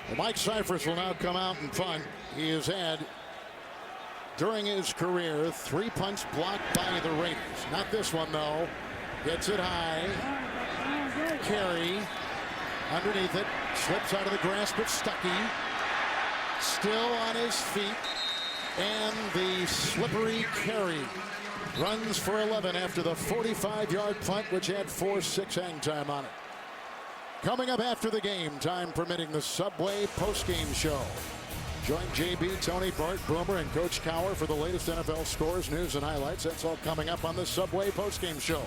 Well, Mike Cyphers will now come out and punt. He has had, during his career, 3 punts blocked by the Raiders. Not this one, though. Gets it high. Carey underneath it. Slips out of the grasp of Stuckey. Still on his feet. And the slippery Carey runs for 11 after the 45-yard punt, which had 4-6 hang time on it. Coming up after the game, time permitting, the Subway postgame show. Join JB, Tony, Bart, Boomer, and Coach Carr for the latest NFL scores, news, and highlights. That's all coming up on the Subway postgame show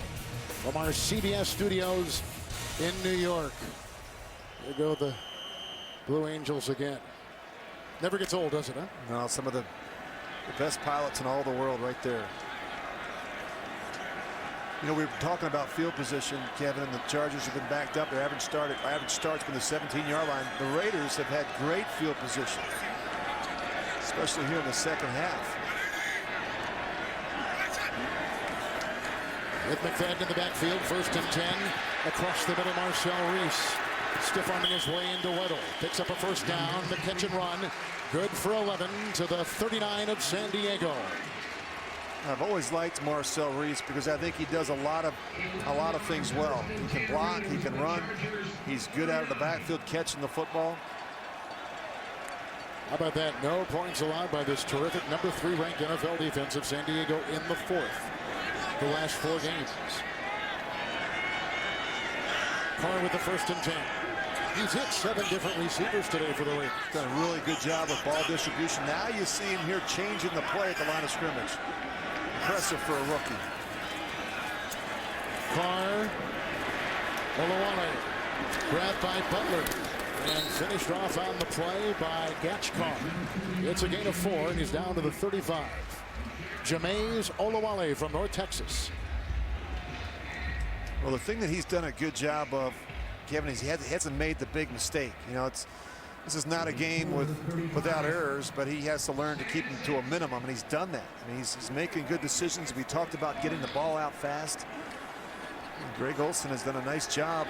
from our CBS studios in New York. There go the Blue Angels again. Never gets old, does it, huh? No, some of the best pilots in all the world right there. You know, we were talking about field position, Kevin, and the Chargers have been backed up. Their average start's been the 17-yard line. The Raiders have had great field position, especially here in the second half. With McFadden in the backfield, 1st and 10. Across the middle, Marcel Reese. Stiff arming his way into Weddle. Picks up a 1st down. The catch and run. Good for 11 to the 39 of San Diego. I've always liked Marcel Reese because I think he does a lot of things well. He can block, he can run, he's good out of the backfield catching the football. How about that? No points allowed by this terrific number 3 ranked NFL defense of San Diego in the 4th. The last 4 games. Carr with the 1st and 10. He's hit 7 different receivers today for the Raiders. Done a really good job with ball distribution. Now you see him here changing the play at the line of scrimmage. Impressive for a rookie. Carr, Olawale, grabbed by Butler, and finished off on the play by Carr. It's a gain of 4, and he's down to the 35. Jameis Olawale from North Texas. Well, the thing that he's done a good job of, Kevin, is he hasn't made the big mistake. You know, this is not a game without errors, but he has to learn to keep them to a minimum, and he's done that. I mean, he's making good decisions. We talked about getting the ball out fast. And Greg Olsen has done a nice job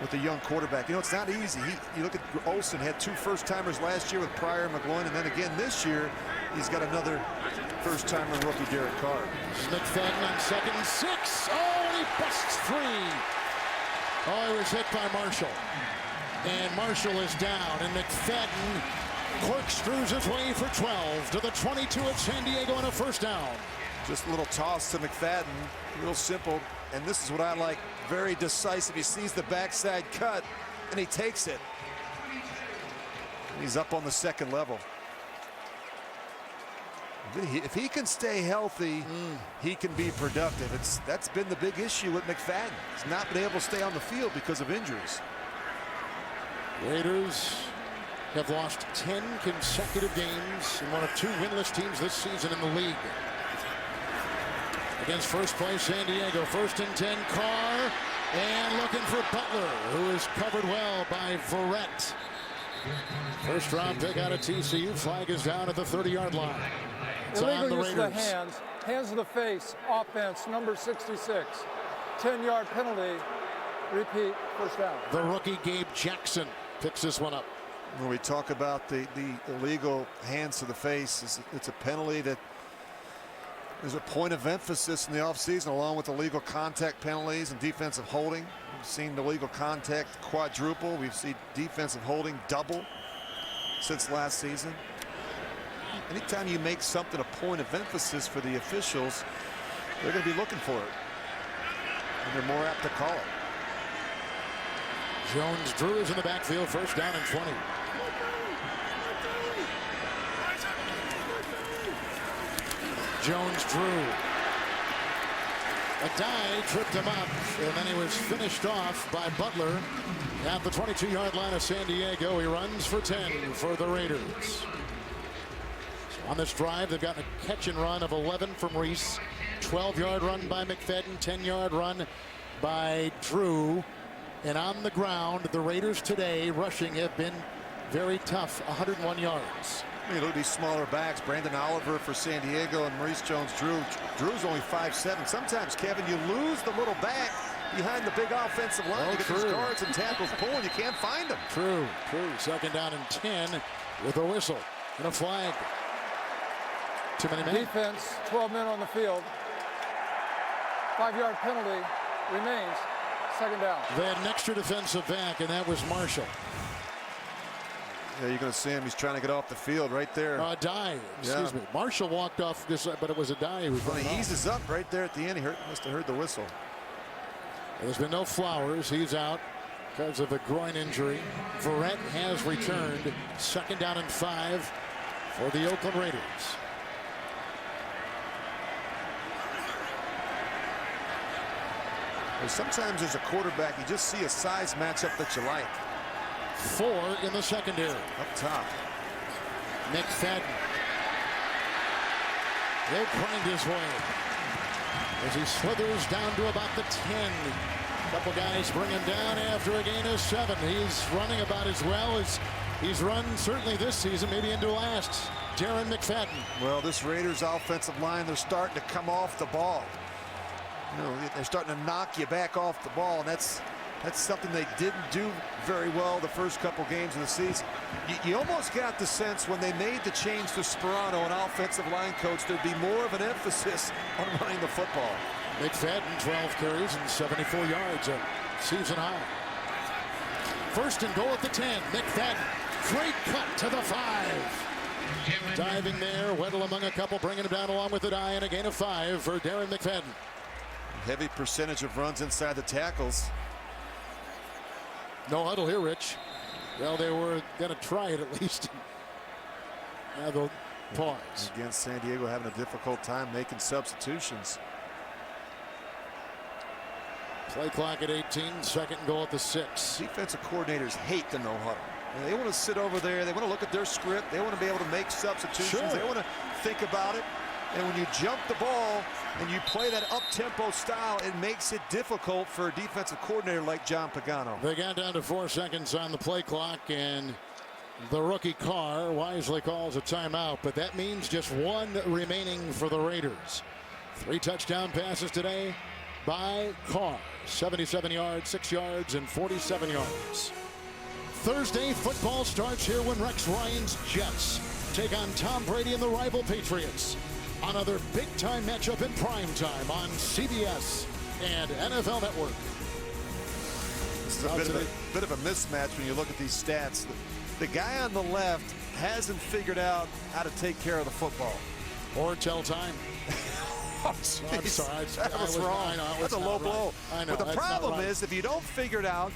with the young quarterback. You know, it's not easy. You look at Olsen, had 2 first-timers last year with Pryor and McGloin, and then again this year, he's got another first-timer rookie, Derek Carr. McFadden on 2nd and 6. Oh, and he busts free. Oh, he was hit by Marshall. And Marshall is down, and McFadden corkscrews his way for 12 to the 22 of San Diego on a 1st down. Just a little toss to McFadden, real simple. And this is what I like, very decisive. He sees the backside cut, and he takes it. He's up on the 2nd level. If he can stay healthy, he can be productive. That's been the big issue with McFadden. He's not been able to stay on the field because of injuries. Raiders have lost 10 consecutive games and one of 2 winless teams this season in the league. Against first place San Diego, 1st and 10, Carr, and looking for Butler, who is covered well by Verrett. 1st round pick out of TCU. Flag is down at the 30-yard line. It's on the Illegal use of the Raiders. hands to the face, offense, number 66. 10-yard penalty, repeat, 1st down. The rookie Gabe Jackson picks this one up. When we talk about the illegal hands to the face, it's a penalty that is a point of emphasis in the offseason, along with illegal contact penalties and defensive holding. We've seen the legal contact quadruple. We've seen defensive holding double since last season. Anytime you make something a point of emphasis for the officials, they're going to be looking for it, and they're more apt to call it. Jones-Drew is in the backfield, 1st down and 20. Jones-Drew. A dive tripped him up, and then he was finished off by Butler at the 22-yard line of San Diego. He runs for 10 for the Raiders. On this drive, they've gotten a catch and run of 11 from Reese, 12-yard run by McFadden, 10-yard run by Drew. And on the ground, the Raiders today rushing have been very tough, 101 yards. You look at these smaller backs, Branden Oliver for San Diego and Maurice Jones-Drew. Drew's only 5'7". Sometimes, Kevin, you lose the little back behind the big offensive line. You get these guards and tackles pulling, you can't find them. True. 2nd down and 10 with a whistle and a flag. Too many men. Defense, 12 men on the field. 5-yard penalty remains. 2nd down. They had an extra defensive back, and that was Marshall. Yeah, you're going to see him. He's trying to get off the field right there. Dive. Excuse me. Marshall walked off this, but it was a dive. He was he eases up right there at the end. He must have heard the whistle. There's been no Flowers. He's out because of a groin injury. Verrett has returned. 2nd down and 5 for the Oakland Raiders. Sometimes as a quarterback, you just see a size matchup that you like. 4 in the secondary. Up top. McFadden. He'll grind his way as he slithers down to about the 10. Couple guys bring him down after a gain of 7. He's running about as well as he's run certainly this season, maybe into last. Darren McFadden. Well, this Raiders offensive line, they're starting to come off the ball. You know, they're starting to knock you back off the ball, and that's That's something they didn't do very well the first couple games of the season. You almost got the sense when they made the change to Sperano, an offensive line coach, there'd be more of an emphasis on running the football. McFadden, 12 carries and 74 yards, a season high. First and goal at the 10. McFadden, great cut to the 5. Diving there, Weddle among a couple, bringing him down along with it, and a gain of 5 for Darren McFadden. Heavy percentage of runs inside the tackles. No huddle here, Rich. Well, they were going to try it at least. Now they'll pause. Again, San Diego having a difficult time making substitutions. Play clock at 18, second and goal at the 6. Defensive coordinators hate the no huddle. They want to sit over there. They want to look at their script. They want to be able to make substitutions. Sure. They want to think about it. And when you jump the ball and you play that up-tempo style, it makes it difficult for a defensive coordinator like John Pagano. They got down to 4 seconds on the play clock, and the rookie Carr wisely calls a timeout, but that means just 1 remaining for the Raiders. 3 touchdown passes today by Carr. 77 yards, 6 yards, and 47 yards. Thursday football starts here when Rex Ryan's Jets take on Tom Brady and the rival Patriots. Another big-time matchup in prime time on CBS and NFL Network. This is a bit of a mismatch when you look at these stats. The guy on the left hasn't figured out how to take care of the football. Or tell time. Oh, I'm sorry. That was wrong. That's a low blow. I know. But the problem is, if you don't figure it out,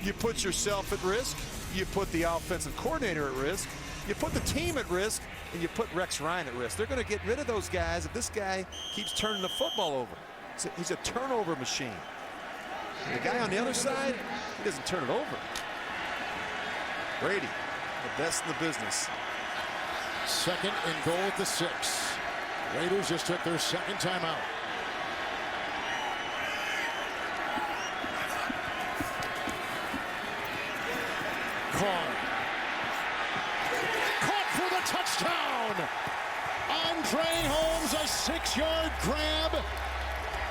you put yourself at risk, you put the offensive coordinator at risk, you put the team at risk, and you put Rex Ryan at risk. They're going to get rid of those guys if this guy keeps turning the football over. He's a turnover machine. And the guy on the other side, he doesn't turn it over. Brady, the best in the business. Second and goal at the 6. Raiders just took their second timeout. Carr. Caught for the touchdown. Andre Holmes, a 6-yard grab.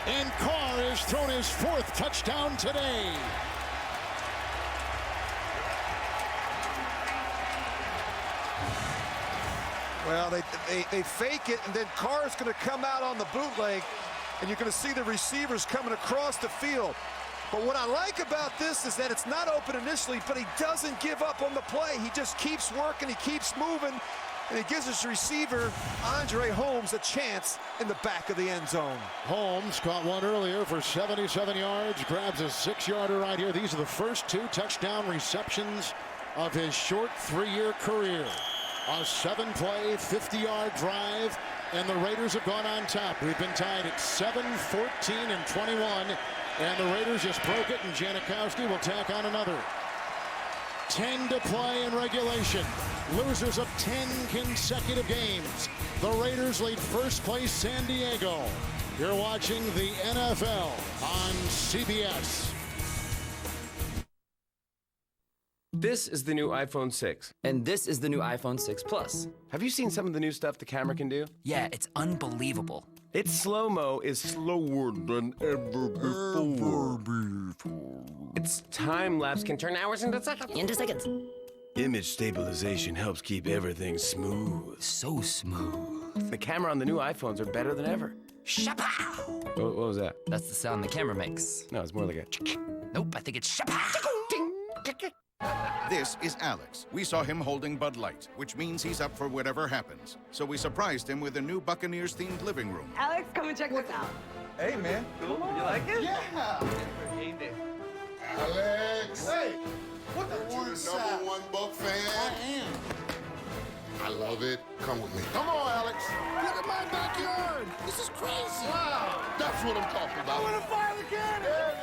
And Carr has thrown his 4th touchdown today. Well, they fake it, and then Carr is going to come out on the bootleg, and you're going to see the receivers coming across the field. But what I like about this is that it's not open initially, but he doesn't give up on the play. He just keeps working, he keeps moving, and he gives his receiver, Andre Holmes, a chance in the back of the end zone. Holmes caught one earlier for 77 yards, grabs a 6-yarder right here. These are the first 2 touchdown receptions of his short 3-year career. A 7-play, 50-yard drive, and the Raiders have gone on top. We've been tied at 7, 14, and 21, and the Raiders just broke it, and Janikowski will tack on another. 10 to play in regulation. Losers of 10 consecutive games. The Raiders lead first place San Diego. You're watching the NFL on CBS. This is the new iPhone 6. And this is the new iPhone 6 Plus. Have you seen some of the new stuff the camera can do? Yeah, it's unbelievable. Its slow-mo is slower than ever before. Its time-lapse can turn hours into seconds. Image stabilization helps keep everything smooth. So smooth. The camera on the new iPhones are better than ever. Shapow! What was that? That's the sound the camera makes. No, it's more like a... Nope, I think it's shapow! This is Alex. We saw him holding Bud Light, which means he's up for whatever happens. So we surprised him with a new Buccaneers-themed living room. Alex, come and check this out. Hey, man. Cool. You like it? Yeah. Alex! Hey, what the You're the #1 Buck fan? I am. I love it. Come with me. Come on, Alex. Look at my backyard. This is crazy. Wow. That's what I'm talking about. I want to fire the cannon.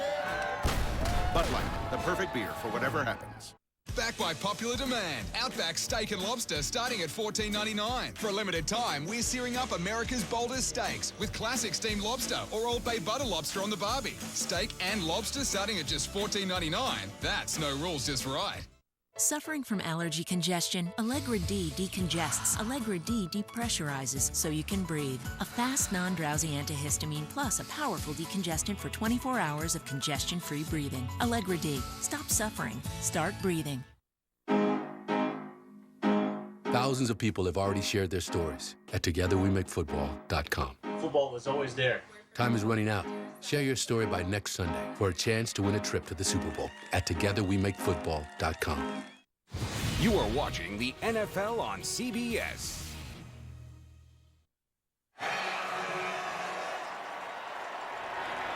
Bud Light, the perfect beer for whatever happens. Back by popular demand, Outback Steak and Lobster starting at $14.99. For a limited time, we're searing up America's boldest steaks with classic steamed lobster or Old Bay butter lobster on the barbie. Steak and lobster starting at just $14.99. That's no rules, just right. Suffering from allergy congestion, Allegra D decongests. Allegra D depressurizes so you can breathe. A fast, non-drowsy antihistamine plus a powerful decongestant for 24 hours of congestion-free breathing. Allegra D. Stop suffering. Start breathing. Thousands of people have already shared their stories at TogetherWeMakeFootball.com. Football was always there. Time is running out. Share your story by next Sunday for a chance to win a trip to the Super Bowl at TogetherWeMakeFootball.com. You are watching the NFL on CBS.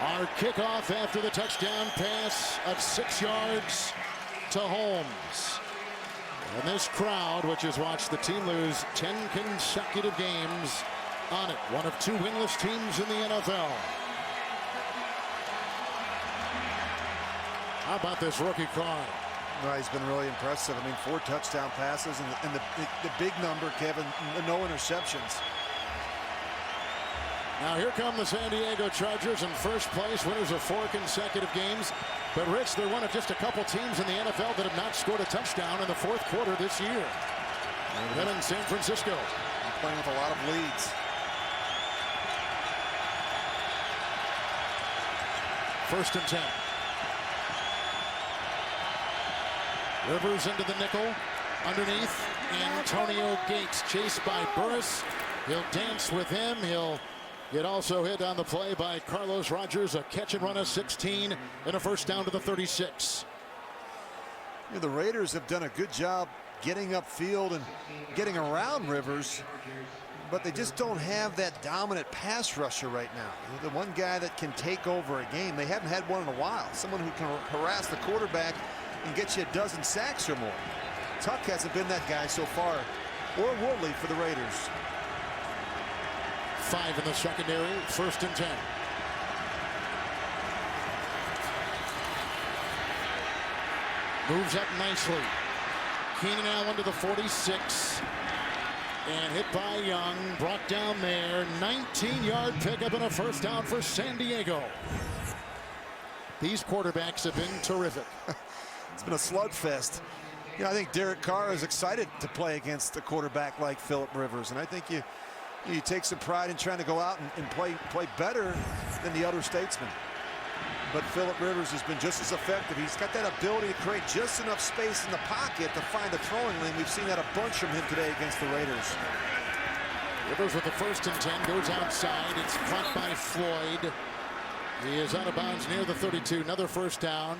Our kickoff after the touchdown pass of 6 yards to Holmes. And this crowd, which has watched the team lose 10 consecutive games, on it. One of 2 winless teams in the NFL. How about this rookie Carr? No, he's been really impressive. I mean, 4 touchdown passes and the big number, Kevin, no interceptions. Now here come the San Diego Chargers in first place, winners of 4 consecutive games. But Rich, they're one of just a couple teams in the NFL that have not scored a touchdown in the 4th quarter this year. And then in San Francisco. Playing with a lot of leads. First and 10. Rivers into the nickel. Underneath, Antonio Gates chased by Burris. He'll dance with him. He'll get also hit on the play by Carlos Rogers. A catch and run of 16 and a first down to the 36. Yeah, the Raiders have done a good job getting upfield and getting around Rivers, but they just don't have that dominant pass rusher right now. The one guy that can take over a game. They haven't had one in a while. Someone who can harass the quarterback and get you a dozen sacks or more. Tuck hasn't been that guy so far, or Woodley for the Raiders. 5 in the secondary, first and 10. Moves up nicely. Keenan Allen to the 46. And hit by Young, brought down there. 19-yard pickup and a first down for San Diego. These quarterbacks have been terrific. It's been a slugfest. You know, I think Derek Carr is excited to play against a quarterback like Phillip Rivers, and I think you take some pride in trying to go out and play better than the other statesmen. But Phillip Rivers has been just as effective. He's got that ability to create just enough space in the pocket to find the throwing lane. We've seen that a bunch from him today against the Raiders. Rivers with the first and 10 goes outside. It's caught by Floyd. He is out of bounds near the 32. Another first down.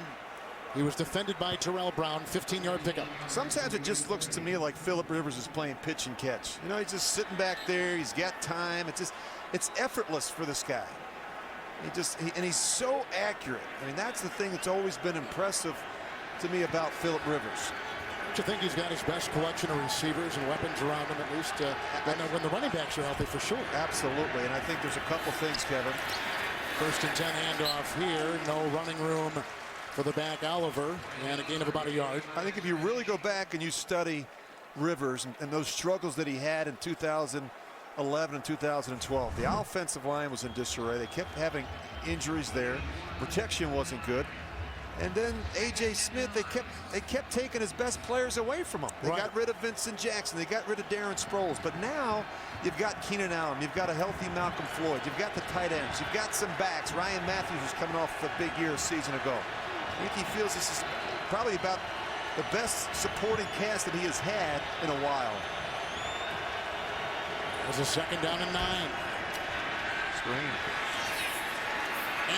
He was defended by Terrell Brown. 15-yard pickup. Sometimes it just looks to me like Phillip Rivers is playing pitch and catch. You know, he's just sitting back there. He's got time. It's effortless for this guy. And he's so accurate. I mean, that's the thing that's always been impressive to me about Phillip Rivers. Don't you think he's got his best collection of receivers and weapons around him, at least when the running backs are healthy, for sure? Absolutely, and I think there's a couple things, Kevin. First and 10 handoff here. No running room for the back, Oliver, and a gain of about a yard. I think if you really go back and you study Rivers and those struggles that he had in 2011 and 2012, the offensive line was in disarray. They kept having injuries there. Protection wasn't good. And then A.J. Smith, they kept taking his best players away from him. They got rid of Vincent Jackson. They got rid of Darren Sproles. But now you've got Keenan Allen. You've got a healthy Malcolm Floyd. You've got the tight ends. You've got some backs. Ryan Matthews was coming off a big year a season ago. I think he feels this is probably about the best supporting cast that he has had in a while. There's a second down and 9. Screen.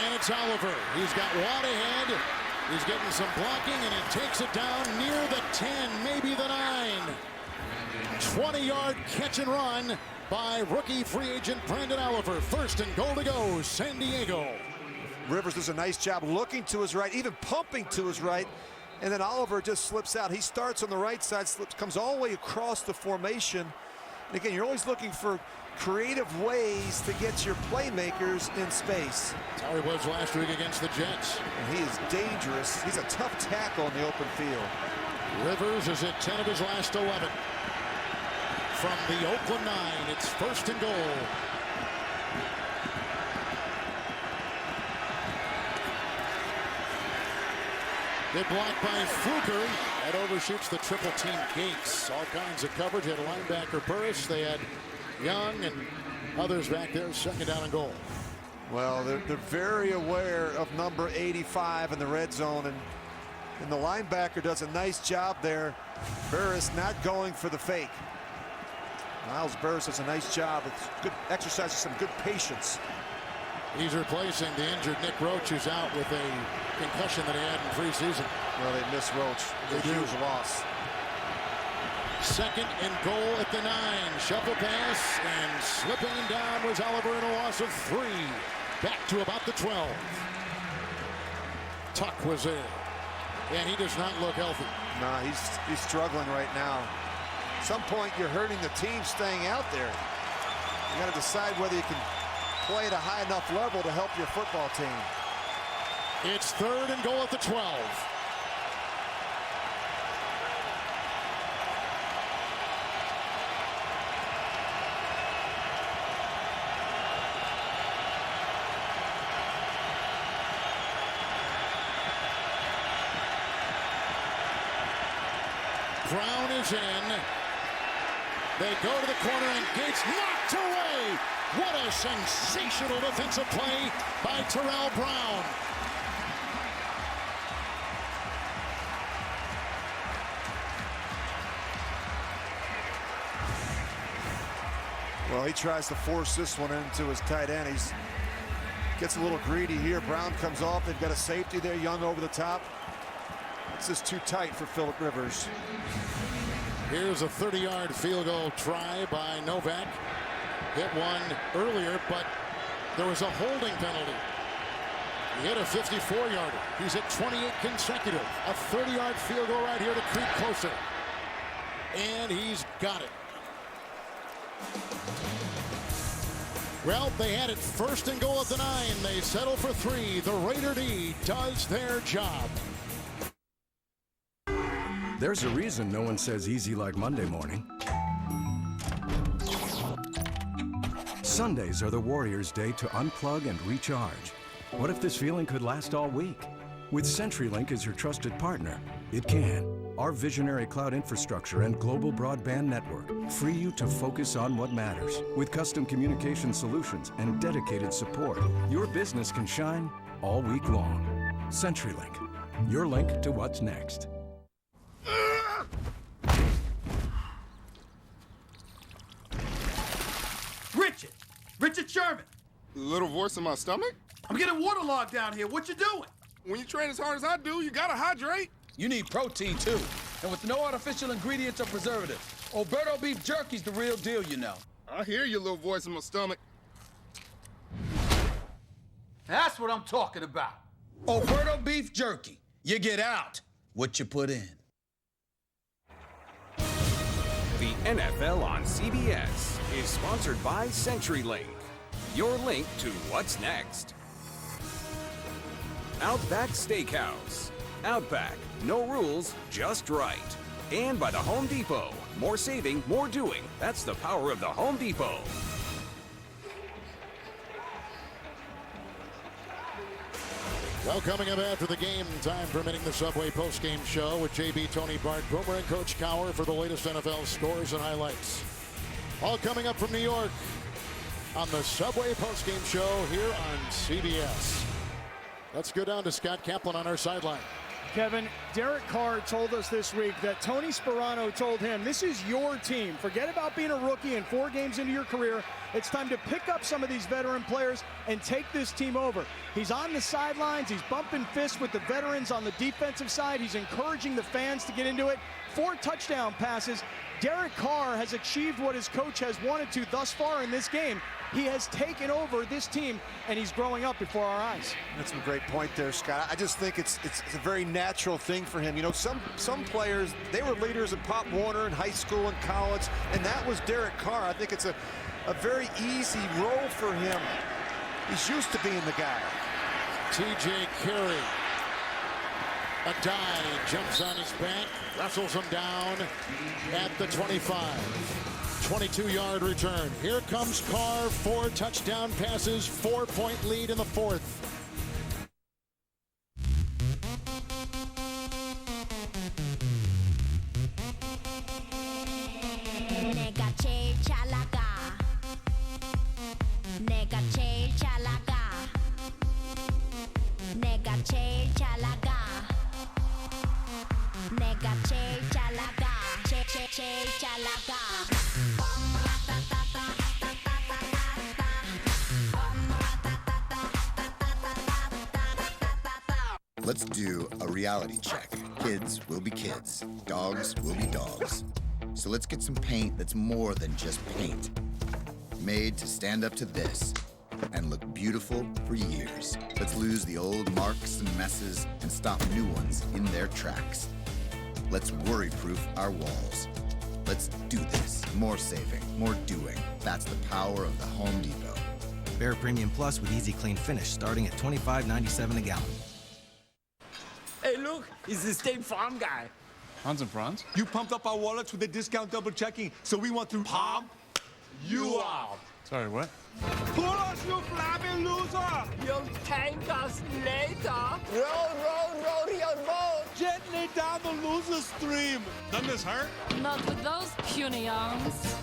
And it's Oliver. He's got Watt ahead. He's getting some blocking, and he takes it down near the 10, maybe the 9. 20-yard catch and run by rookie free agent Branden Oliver. First and goal to go, San Diego. Rivers does a nice job looking to his right, even pumping to his right, and then Oliver just slips out. He starts on the right side, comes all the way across the formation. And again, you're always looking for creative ways to get your playmakers in space. That's how he was last week against the Jets. And he is dangerous. He's a tough tackle in the open field. Rivers is at 10 of his last 11. From the Oakland 9, it's first and goal. Good block by Fluker. That overshoots the triple team Gates. All kinds of coverage. They had linebacker Burris. They had Young and others back there. Second down and goal. Well, they're very aware of number 85 in the red zone, and the linebacker does a nice job there. Burris not going for the fake. Miles Burris does a nice job. It's good exercise, some good patience. He's replacing the injured Nick Roach, who's out with a concussion that he had in preseason. Well, they miss Roach. It's a huge loss. Second and goal at the 9. Shuffle pass, and slipping down was Oliver in a loss of 3. Back to about the 12. Tuck was there, and he does not look healthy. No, he's struggling right now. At some point, you're hurting the team staying out there. You got to decide whether you can play at a high enough level to help your football team. It's third and goal at the 12. Brown is in. They go to the corner, and Gates knocked away. What a sensational defensive play by Terrell Brown. Well, he tries to force this one into his tight end. He gets a little greedy here. Brown comes off. They've got a safety there, Young over the top. It's just too tight for Phillip Rivers. Here's a 30-yard field goal try by Novak. Hit one earlier, but there was a holding penalty. He hit a 54-yarder. He's at 28 consecutive. A 30-yard field goal right here to creep closer. And he's got it. Well, they had it first and goal at the 9. They settle for 3. The Raider D does their job. There's a reason no one says easy like Monday morning. Sundays are the Warriors' day to unplug and recharge. What if this feeling could last all week? With CenturyLink as your trusted partner, it can. Our visionary cloud infrastructure and global broadband network free you to focus on what matters. With custom communication solutions and dedicated support, your business can shine all week long. CenturyLink, your link to what's next. Richard Sherman. Little voice in my stomach? I'm getting waterlogged down here. What you doing? When you train as hard as I do, you gotta hydrate. You need protein, too. And with no artificial ingredients or preservatives. Alberto beef jerky's the real deal, you know. I hear your little voice in my stomach. That's what I'm talking about. Alberto beef jerky. You get out what you put in. The NFL on CBS is sponsored by CenturyLink, your link to what's next. Outback Steakhouse. Outback, no rules, just right. And by the Home Depot. More saving, more doing. That's the power of the Home Depot. Well, coming up after the game, time permitting, the Subway postgame show with JB, Tony, Bart, Boomer, and Coach Carr for the latest NFL scores and highlights. All coming up from New York on the Subway postgame show here on CBS. Let's go down to Scott Kaplan on our sideline. Kevin, Derek Carr told us this week that Tony Sperano told him, this is your team. Forget about being a rookie and 4 games into your career. It's time to pick up some of these veteran players and take this team over. He's on the sidelines. He's bumping fists with the veterans on the defensive side. He's encouraging the fans to get into it. 4 touchdown passes. Derek Carr has achieved what his coach has wanted to thus far in this game. He has taken over this team, and he's growing up before our eyes. That's a great point there, Scott. I just think it's a very natural thing for him. You know, some players, they were leaders at Pop Warner in high school and college, and that was Derek Carr. I think it's a very easy role for him. He's used to being the guy. T.J. Carey. A dive, jumps on his back, wrestles him down at the 25. 22-yard return. Here comes Carr. 4 touchdown passes, 4-point lead in the 4th. Let's do a reality check. Kids will be kids. Dogs will be dogs. So let's get some paint that's more than just paint. Made to stand up to this and look beautiful for years. Let's lose the old marks and messes and stop new ones in their tracks. Let's worry-proof our walls. Let's do this. More saving, more doing. That's the power of the Home Depot. Bear Premium Plus with Easy Clean Finish starting at $25.97 a gallon. Hey, look, it's the State Farm guy. Hans and Franz? You pumped up our wallets with the discount double checking, so we want to pump you up. Sorry, what? Pull us, you flapping loser! You'll thank us later. Roll your boat gently down the loser stream. Doesn't this hurt? Not with those puny arms.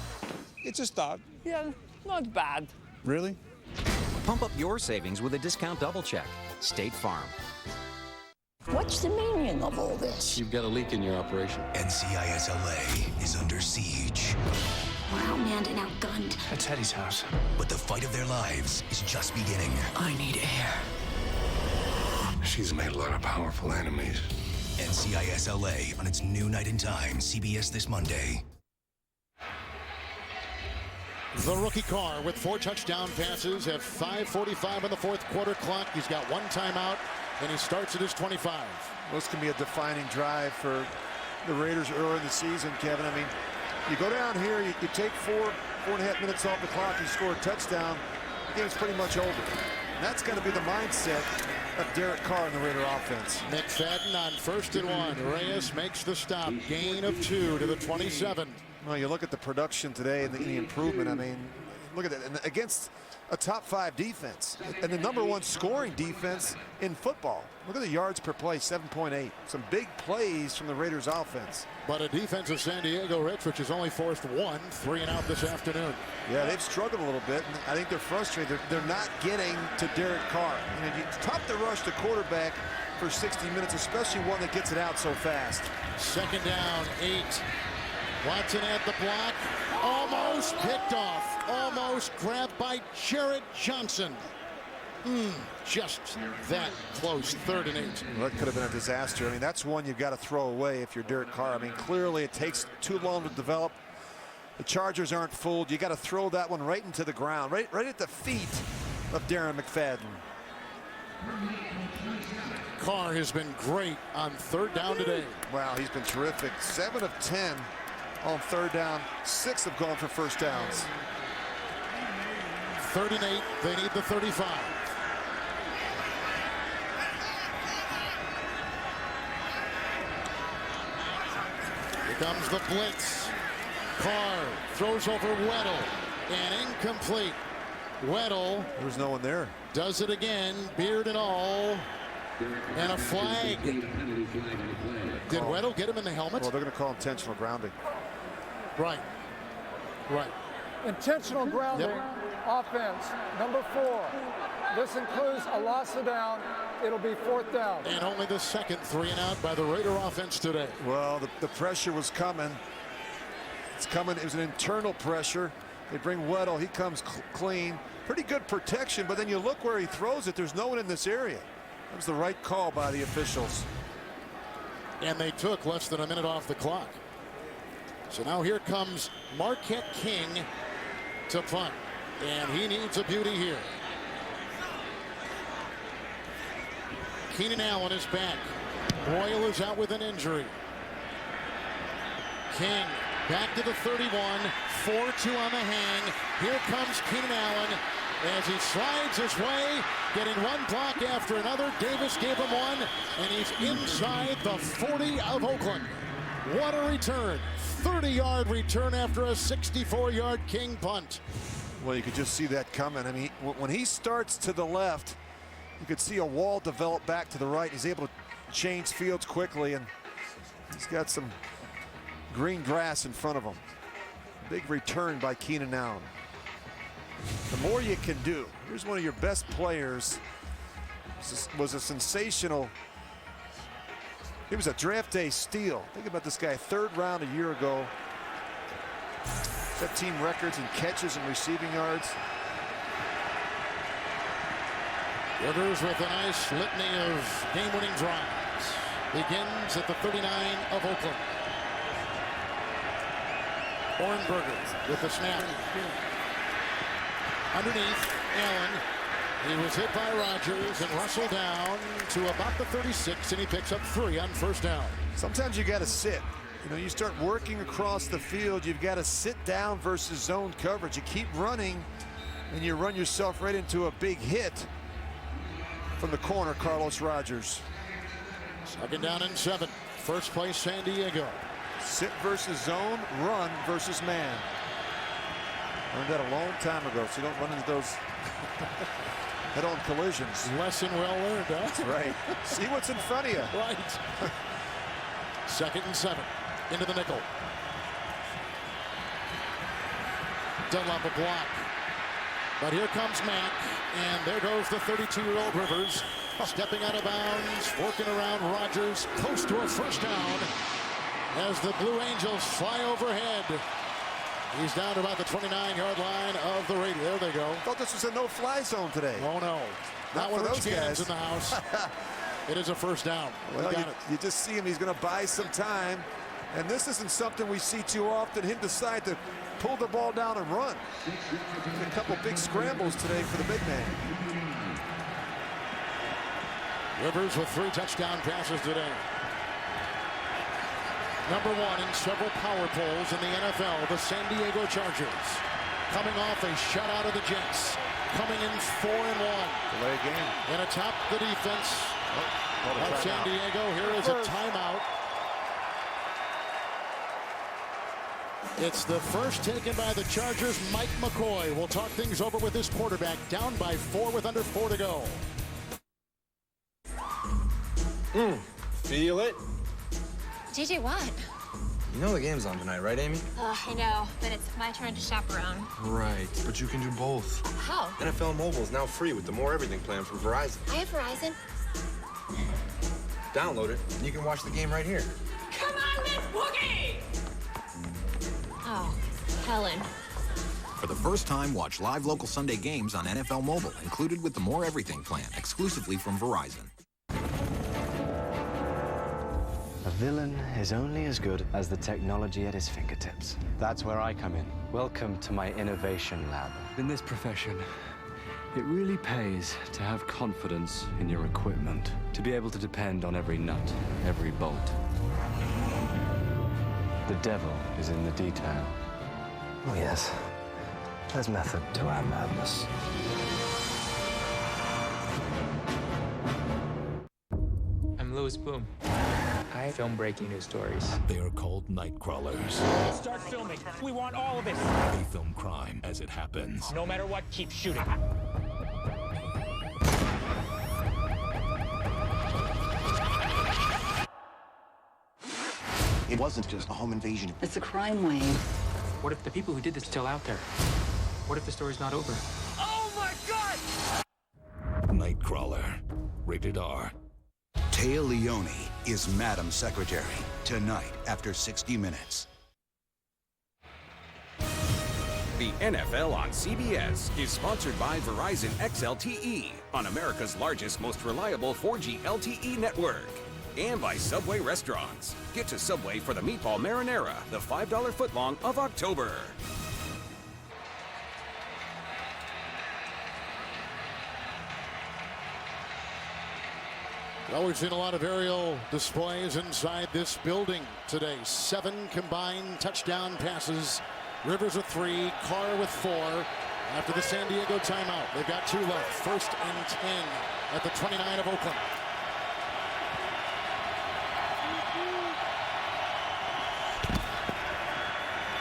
It's a start. Yeah, not bad. Really? Pump up your savings with a discount double check. State Farm. What's the meaning of all this? You've got a leak in your operation. NCIS LA is under siege. We're outmanned and outgunned. That's Eddie's house. But the fight of their lives is just beginning. I need air. She's made a lot of powerful enemies. NCIS LA on its new night and time, CBS this Monday. The rookie Carr with 4 touchdown passes at 5:45 in the fourth quarter clock. He's got 1 timeout, and he starts at his 25. Well, this can be a defining drive for the Raiders early in the season, Kevin. I mean, you go down here, you take 4.5 minutes off the clock, you score a touchdown, the game's pretty much over. And that's going to be the mindset of Derek Carr in the Raider offense. McFadden on 1st and 1. Reyes makes the stop. Gain of 2 to the 27. Well, you look at the production today and the improvement. I mean, look at that. And against a top 5 defense and the #1 scoring defense in football. Look at the yards per play, 7.8. Some big plays from the Raiders offense. But a defense of San Diego, Rich, which has only forced 1 3 and out this afternoon. Yeah, they've struggled a little bit, and I think they're frustrated. They're not getting to Derek Carr. You know, it's tough to rush the quarterback for 60 minutes, especially one that gets it out so fast. 2nd down, 8. Watson at the block, almost picked off, almost grabbed by Jarrett Johnson. Just that close, 3rd and 8. Well, that could have been a disaster. I mean, that's one you've got to throw away if you're Derek Carr. I mean, clearly it takes too long to develop. The Chargers aren't fooled. You got to throw that one right into the ground, right at the feet of Darren McFadden. Carr has been great on 3rd down today. Wow, he's been terrific. 7 of 10 on 3rd down. 6 have gone for 1st downs. 3rd and 8. They need the 35. Here comes the blitz. Carr throws over Weddle and incomplete. Weddle. There's no one there. Does it again, beard and all. And a flag. Did Weddle get him in the helmet? Well, they're going to call intentional grounding. Right. Right. Intentional grounding. Yep. Offense, number 4. This includes a loss of down. It'll be 4th down. And only the 2nd 3 and out by the Raider offense today. Well, the pressure was coming. It's coming. It was an internal pressure. They bring Weddle. He comes clean. Pretty good protection, but then you look where he throws it. There's no one in this area. That was the right call by the officials. And they took less than a minute off the clock. So now here comes Marquette King to punt. And he needs a beauty here. Keenan Allen is back. Royal is out with an injury. King back to the 31. 4-2 on the hang. Here comes Keenan Allen as he slides his way, getting one block after another. Davis gave him one, and he's inside the 40 of Oakland. What a return. 30-yard return after a 64-yard King punt. Well, you could just see that coming. I mean, when he starts to the left, you could see a wall develop back to the right. He's able to change fields quickly, and he's got some green grass in front of him. Big return by Keenan Allen. The more you can do. Here's one of your best players. Was a sensational. He was a draft day steal. Think about this guy, 3rd round a year ago. Set team records in catches and receiving yards. Rivers with a nice litany of game-winning drives. Begins at the 39 of Oakland. Ornberger with the snap. Underneath, Allen. He was hit by Rodgers and Russell down to about the 36, and he picks up 3 on first down. Sometimes you got to sit. You know, you start working across the field, you've got to sit down versus zone coverage. You keep running, and you run yourself right into a big hit from the corner, Carlos Rodgers. 2nd down and 7. First play, San Diego. Sit versus zone, run versus man. Learned that a long time ago, so you don't run into those head-on collisions. Lesson well learned, huh? That's right. See what's in front of you. Right. 2nd and 7. Into the nickel. Dunlop a block. But here comes Mack, and there goes the 32-year-old Rivers. Stepping out of bounds, working around Rodgers, close to a first down as the Blue Angels fly overhead. He's down to about the 29-yard line of the radio. There they go. Thought this was a no-fly zone today. Oh, no. Not for those guys. In the house. It is a first down. Well, you just see him. He's going to buy some time. And this isn't something we see too often, him decide to pull the ball down and run. A couple big scrambles today for the big man. Rivers with 3 touchdown passes today. Number 1 in several power polls in the NFL, the San Diego Chargers. Coming off a shutout of the Jets. Coming in 4-1. Delay game. And atop the defense of San Diego. Here is a timeout. It's the first taken by the Chargers. Mike McCoy will talk things over with his quarterback. Down by 4 with under 4 to go. Feel it? JJ, what? You know the game's on tonight, right, Amy? I know, but it's my turn to chaperone. Right, but you can do both. How? NFL Mobile is now free with the More Everything plan from Verizon. I have Verizon. Download it, and you can watch the game right here. Come on, let's boogie! Oh, Helen. For the first time, watch live local Sunday games on NFL Mobile, included with the More Everything plan, exclusively from Verizon. A villain is only as good as the technology at his fingertips. That's where I come in. Welcome to my innovation lab. In this profession, it really pays to have confidence in your equipment, to be able to depend on every nut, every bolt. The devil is in the detail. Oh, yes. There's method to our madness. I'm Louis Boom. I film breaking news stories. They are called night crawlers. Start filming. We want all of it. They film crime as it happens. No matter what, keep shooting. It wasn't just a home invasion. It's a crime wave. What if the people who did this are still out there? What if the story's not over? Oh my God! Nightcrawler. Rated R. Téa Leoni is Madam Secretary. Tonight after 60 Minutes. The NFL on CBS is sponsored by Verizon XLTE on America's largest, most reliable 4G LTE network. And by Subway Restaurants. Get to Subway for the Meatball Marinara, the $5 footlong of October. Well, we've seen a lot of aerial displays inside this building today. 7 combined touchdown passes. Rivers with 3, Carr with 4. After the San Diego timeout, they've got 2 left. 1st and 10 at the 29 of Oakland.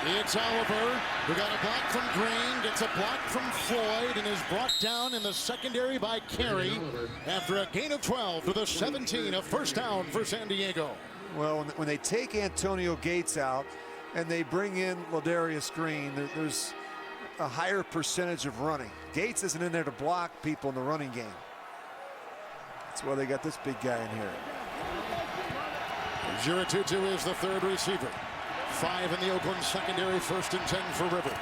It's Oliver, who got a block from Green, gets a block from Floyd, and is brought down in the secondary by Carey after a gain of 12 to the 17, a first down for San Diego. Well, when they take Antonio Gates out and they bring in Ladarius Green, there's a higher percentage of running. Gates isn't in there to block people in the running game. That's why they got this big guy in here. Giratutu is the 3rd receiver. 5 in the Oakland secondary, 1st and 10 for Rivers.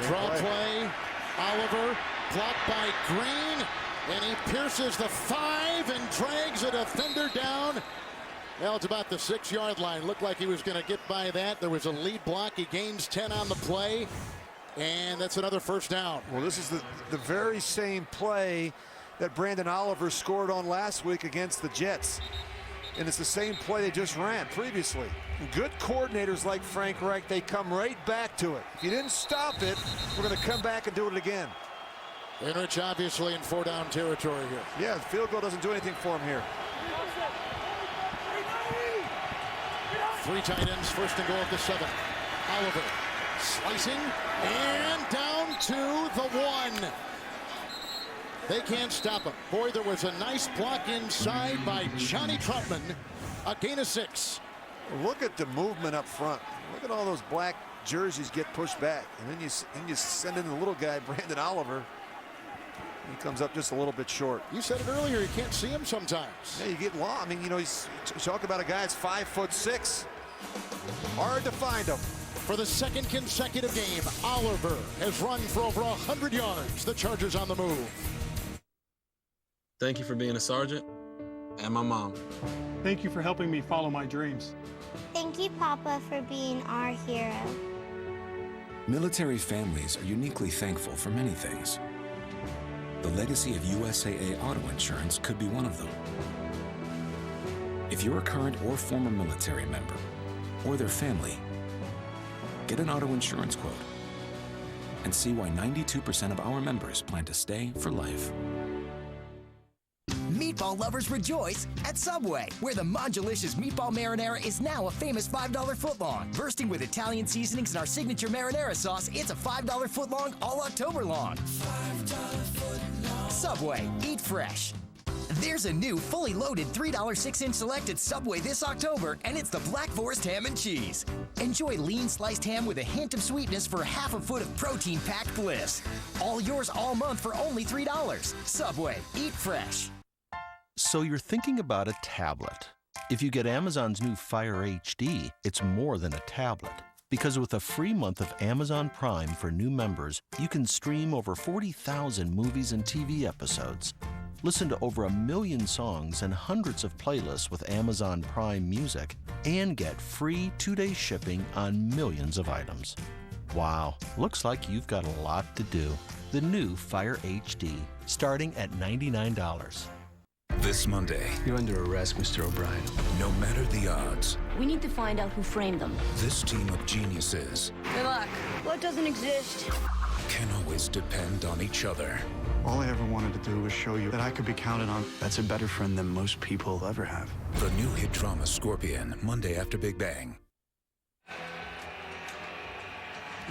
Draw play. Oliver blocked by Green, and he pierces the 5 and drags a defender down. Well, it's about the 6-yard line. Looked like he was going to get by that. There was a lead block. He gains 10 on the play, and that's another 1st down. Well, this is the very same play that Branden Oliver scored on last week against the Jets. And it's the same play they just ran previously. Good coordinators like Frank Reich, they come right back to it. If you didn't stop it, we're going to come back and do it again. Rich obviously in 4-down territory here. Yeah, the field goal doesn't do anything for him here. 3 tight ends, 1st and goal at the 7. Oliver slicing and down to the 1. They can't stop him. Boy, there was a nice block inside by Johnny Troutman. A gain of 6. Look at the movement up front. Look at all those black jerseys get pushed back. And then you send in the little guy, Branden Oliver. He comes up just a little bit short. You said it earlier, you can't see him sometimes. Yeah, you get lost. I mean, you know, he's talking about a guy that's 5'6". Hard to find him. For the 2nd consecutive game, Oliver has run for over 100 yards. The Chargers on the move. Thank you for being a sergeant and my mom. Thank you for helping me follow my dreams. Thank you, Papa, for being our hero. Military families are uniquely thankful for many things. The legacy of USAA Auto Insurance could be one of them. If you're a current or former military member, or their family, get an auto insurance quote and see why 92% of our members plan to stay for life. Meatball lovers rejoice at Subway, where the Modulicious Meatball Marinara is now a famous $5 footlong. Bursting with Italian seasonings and our signature marinara sauce, it's a $5 footlong all October long. Subway, eat fresh. There's a new fully loaded $3 6-inch select at Subway this October, and it's the Black Forest Ham and Cheese. Enjoy lean sliced ham with a hint of sweetness for half a foot of protein-packed bliss. All yours all month for only $3. Subway, eat fresh. So you're thinking about a tablet. If you get Amazon's new Fire HD, it's more than a tablet. Because with a free month of Amazon Prime for new members, you can stream over 40,000 movies and TV episodes. Listen to over 1 million songs and hundreds of playlists with Amazon Prime Music, and get free 2-day shipping on millions of items. Wow, looks like you've got a lot to do. The new Fire HD, starting at $99. This Monday. You're under arrest, Mr. O'Brien. No matter the odds, We need to find out who framed them. this team of geniuses Good luck. What doesn't exist? can always depend on each other. All I ever wanted to do was show you that I could be counted on. That's a better friend than most people ever have. The new hit drama Scorpion, Monday after Big Bang.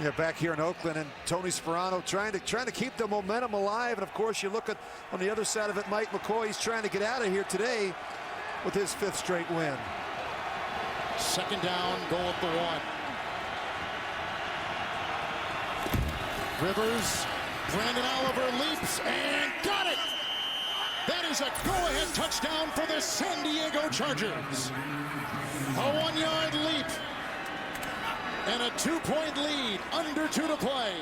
Yeah, back here in Oakland, and Tony Sperano trying to keep the momentum alive. And of course, you look at on the other side of it, Mike McCoy. He's trying to get out of here today with his 5th straight win. 2nd down, goal at the 1. Rivers, Branden Oliver leaps and got it. That is a go-ahead touchdown for the San Diego Chargers. A 1-yard leap. And a 2-point lead, under 2 to play.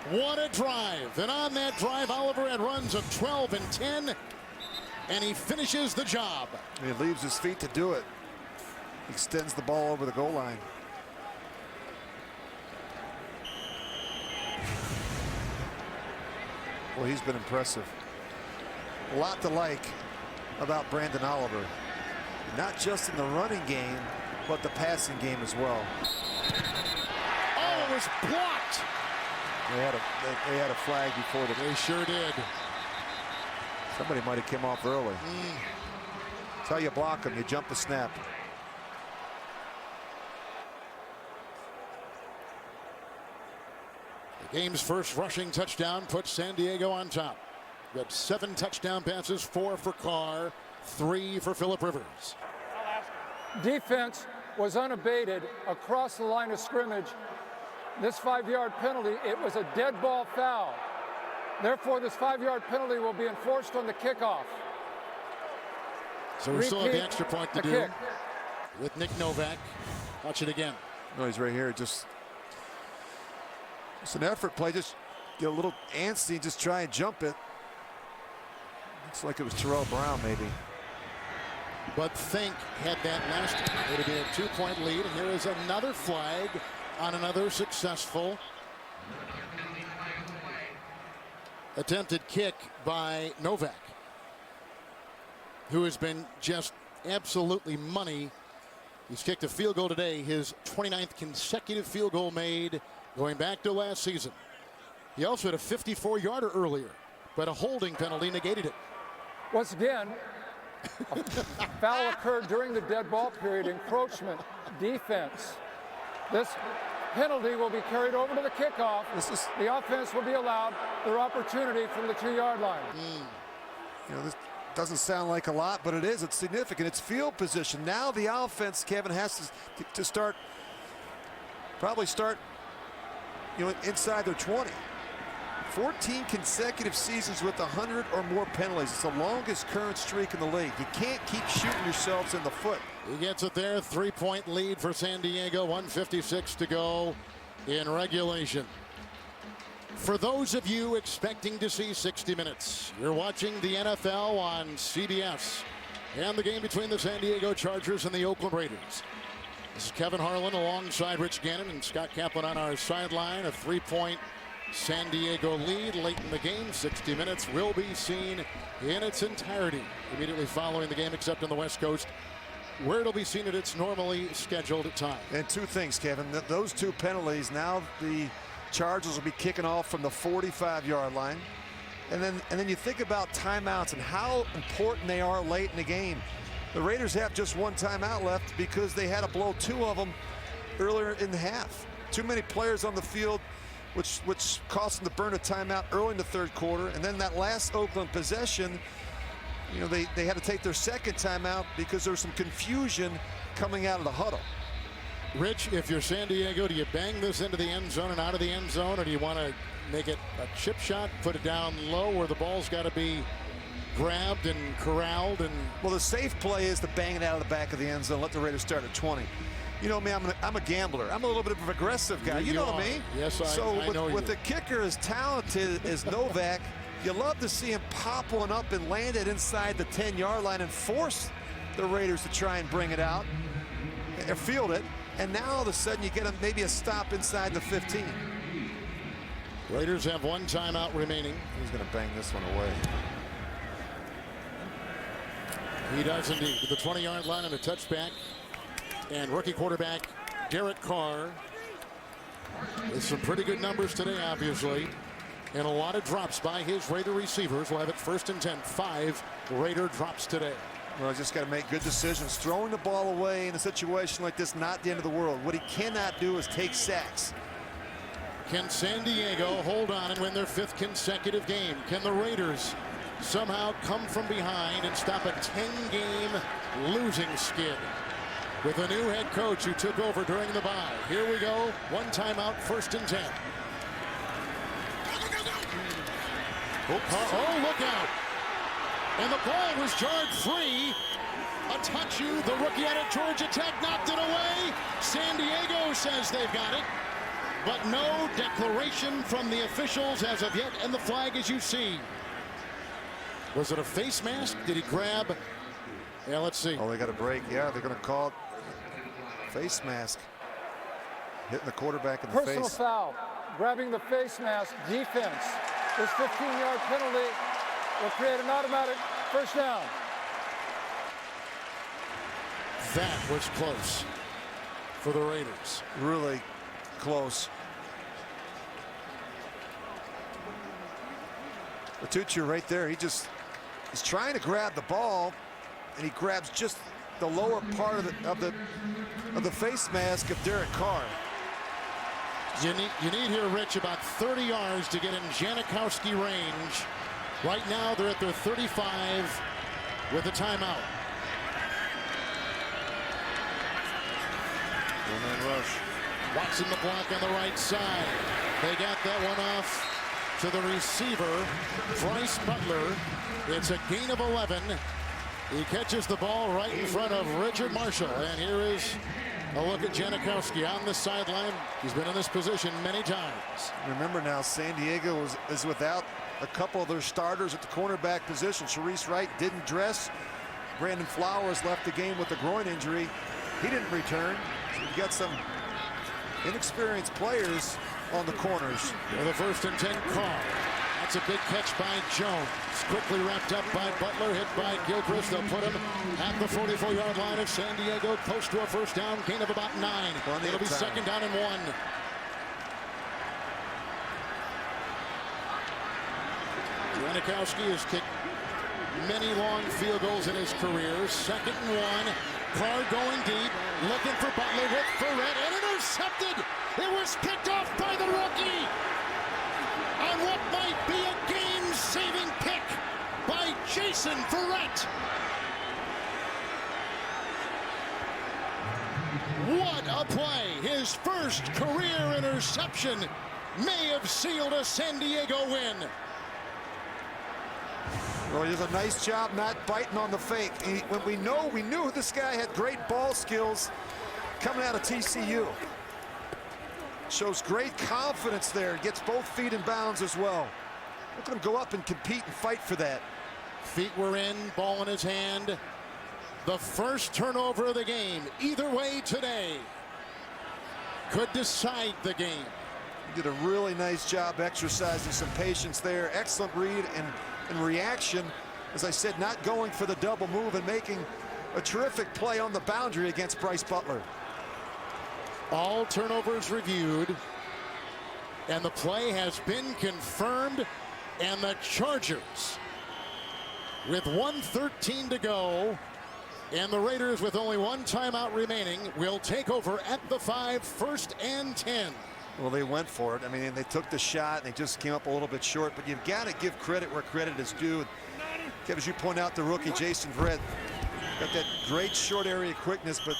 What a drive. And on that drive, Oliver had runs of 12 and 10. And he finishes the job. He leaves his feet to do it. Extends the ball over the goal line. Well, he's been impressive. A lot to like about Branden Oliver. Not just in the running game, but the passing game as well. Oh, it was blocked. They had a flag before the. They sure did. Somebody might have come off early. That's how you block them. You jump the snap. The game's first rushing touchdown puts San Diego on top. We had 7 touchdown passes, 4 for Carr, 3 for Phillip Rivers. Defense was unabated across the line of scrimmage this 5-yard penalty, it was a dead ball foul. Therefore, this 5-yard penalty will be enforced on the kickoff. So we still have the extra point to do kick. with Nick Novak. Watch it again. No, he's right here. Just it's an effort play. Just get a little antsy. Just try and jump it. Looks like it was Terrell Brown, maybe. But Fink had that last time. It would have been a 2-point lead. And here is another flag on another successful attempted kick by Novak, who has been just absolutely money. He's kicked a field goal today, his 29th consecutive field goal made going back to last season. He also had a 54-yarder earlier, but a holding penalty negated it. Once again, a foul occurred during the dead ball period, encroachment, defense. This penalty will be carried over to the kickoff. The offense will be allowed their opportunity from the 2-yard line. You know, this doesn't sound like a lot, but it is. It's significant. It's field position. Now the offense, Kevin, has to start, probably start, you know, inside their 20. 14 consecutive seasons with 100 or more penalties. It's the longest current streak in the league. You can't keep shooting yourselves in the foot. He gets it there. 3-point lead for San Diego. 1:56 to go in regulation. For those of you expecting to see 60 minutes, you're watching the NFL on CBS and the game between the San Diego Chargers and the Oakland Raiders. This is Kevin Harlan alongside Rich Gannon and Scott Kaplan on our sideline. A 3-point San Diego lead late in the game. 60 minutes will be seen in its entirety immediately following the game, except on the West Coast, where it'll be seen at its normally scheduled time. And two things, Kevin. Those two penalties, now the Chargers will be kicking off from the 45-yard line. And then you think about timeouts and how important they are late in the game. The Raiders have just one timeout left because they had to blow 2 of them earlier in the half. Too many players on the field, which cost them to burn a timeout early in the third quarter. And then that last Oakland possession, you know, they had to take their second timeout because there was some confusion coming out of the huddle. Rich, if you're San Diego, do you bang this into the end zone and out of the end zone, or do you want to make it a chip shot, put it down low where the ball's got to be grabbed and corralled? And well, the safe play is to bang it out of the back of the end zone, let the Raiders start at 20. You know me, I'm a gambler. I'm a little bit of an aggressive guy. You know me. Yes, I know you. With the kicker as talented as Novak, you love to see him pop one up and land it inside the 10-yard line and force the Raiders to try and bring it out or field it. And now all of a sudden you get maybe a stop inside the 15. Raiders have one timeout remaining. He's going to bang this one away. He does indeed. The 20-yard line and a touchback. And rookie quarterback Derek Carr with some pretty good numbers today, obviously. And a lot of drops by his Raider receivers. We'll have it 1st and 10. 5 Raider drops today. Well, just got to make good decisions. Throwing the ball away in a situation like this, not the end of the world. What he cannot do is take sacks. Can San Diego hold on and win their 5th consecutive game? Can the Raiders somehow come from behind and stop a 10-game losing skid with a new head coach who took over during the bye? Here we go. One timeout, 1st and 10. Oh, look out. And the ball was jarred free. Atachu, the rookie out of Georgia Tech, knocked it away. San Diego says they've got it, but no declaration from the officials as of yet, and the flag as you see. Was it a face mask? Did he grab? Yeah, let's see. Oh, they got a break. Yeah, they're going to call it face mask. Hitting the quarterback in the face. Personal foul. Grabbing the face mask. Defense. This 15-yard penalty will create an automatic first down. That was close for the Raiders. Really close. Atachu right there. He's trying to grab the ball, and he grabs just the lower part of the face mask of Derek Carr. You need here, Rich, about 30 yards to get in Janikowski range. Right now, they're at their 35 with a timeout. One-man rush. Watson the block on the right side. They got that one off to the receiver, Bryce Butler. It's a gain of 11. He catches the ball right in front of Richard Marshall. And here is a look at Janikowski on the sideline. He's been in this position many times. Remember now, San Diego is without a couple of their starters at the cornerback position. Sharice Wright didn't dress. Brandon Flowers left the game with a groin injury. He didn't return. So you've got some inexperienced players on the corners. For the 1st and 10, Carr. That's a big catch by Jones. Quickly wrapped up by Butler, hit by Gilchrist. They'll put him at the 44-yard line of San Diego, close to a first down, gain of about 9. It'll be 2nd down and 1. Janikowski has kicked many long field goals in his career. 2nd and 1. Carr going deep, looking for Butler with Verrett, and intercepted. It was picked off by the rookie on what might be a game-saving pick by Jason Verrett. What a play! His first career interception may have sealed a San Diego win. Well, he does a nice job not biting on the fake. We knew this guy had great ball skills coming out of TCU. Shows great confidence there. Gets both feet in bounds as well. Look at him go up and compete and fight for that. Feet were in, ball in his hand. The first turnover of the game, either way today, could decide the game. He did a really nice job exercising some patience there. Excellent read and reaction. As I said, not going for the double move and making a terrific play on the boundary against Bryce Butler. All turnovers reviewed, and the play has been confirmed, and the Chargers, with 1:13 to go, and the Raiders with only 1 timeout remaining, will take over at the 5, 1st and 10. Well, they went for it. I mean, they took the shot and they just came up a little bit short, but you've got to give credit where credit is due. Kev, as you point out, the rookie Jason Verrett got that great short area quickness, but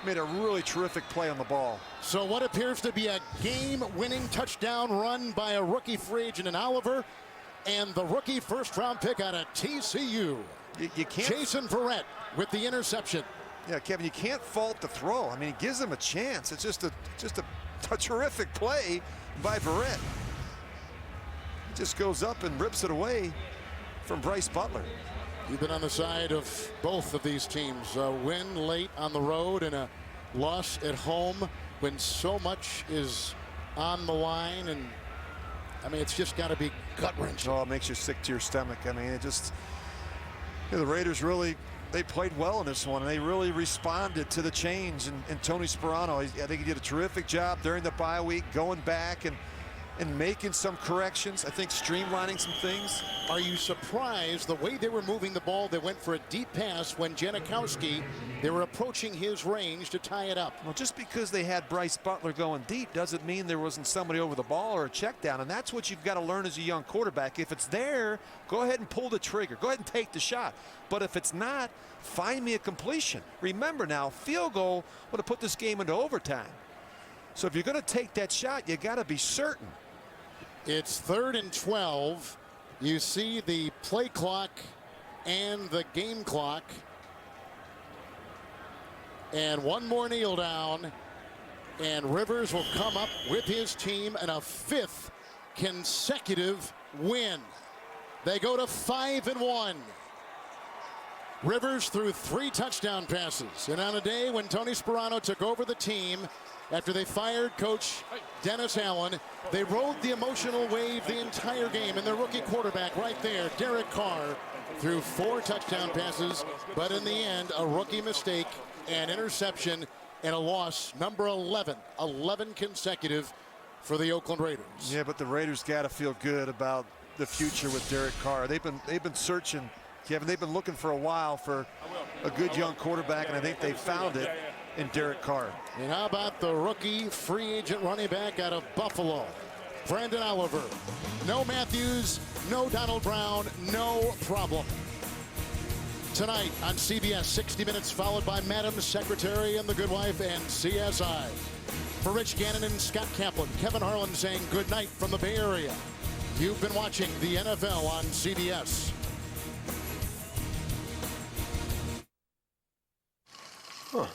made a really terrific play on the ball. So what appears to be a game-winning touchdown run by a rookie free agent in Oliver, and the rookie first-round pick out of TCU. You can't. Jason Verrett with the interception. Yeah, Kevin, you can't fault the throw. I mean, it gives him a chance. It's just a terrific play by Verrett. He just goes up and rips it away from Bryce Butler. You've been on the side of both of these teams. A win late on the road and a loss at home when so much is on the line. And I mean, it's just got to be gut-wrenching. Oh, it makes you sick to your stomach. I mean, it just, the Raiders really, they played well in this one, and they really responded to the change. And Tony Sperano, I think he did a terrific job during the bye week, going back and making some corrections. I think streamlining some things. Are you surprised the way they were moving the ball? They went for a deep pass when Janikowski, they were approaching his range to tie it up. Well, just because they had Bryce Butler going deep doesn't mean there wasn't somebody over the ball or a check down, and that's what you've got to learn as a young quarterback. If it's there, go ahead and pull the trigger. Go ahead and take the shot. But if it's not, find me a completion. Remember now, field goal would have put this game into overtime. So if you're going to take that shot, you got to be certain. It's 3rd and 12. You see the play clock and the game clock. And one more kneel down. And Rivers will come up with his team in a 5th consecutive win. They go to 5-1. Rivers threw 3 touchdown passes. And on a day when Tony Sperano took over the team, after they fired Coach Dennis Allen, they rode the emotional wave the entire game. And their rookie quarterback right there, Derek Carr, threw 4 touchdown passes. But in the end, a rookie mistake, an interception, and a loss, number 11. 11 consecutive for the Oakland Raiders. Yeah, but the Raiders got to feel good about the future with Derek Carr. They've been searching, Kevin. They've been looking for a while for a good young quarterback, and I think they found it in Derek Carr. And how about the rookie free agent running back out of Buffalo, Branden Oliver? No Matthews, no Donald Brown, no problem. Tonight on CBS, 60 Minutes, followed by Madam Secretary and the Good Wife and CSI. For Rich Gannon and Scott Kaplan, Kevin Harlan saying good night from the Bay Area. You've been watching the NFL on CBS. Huh.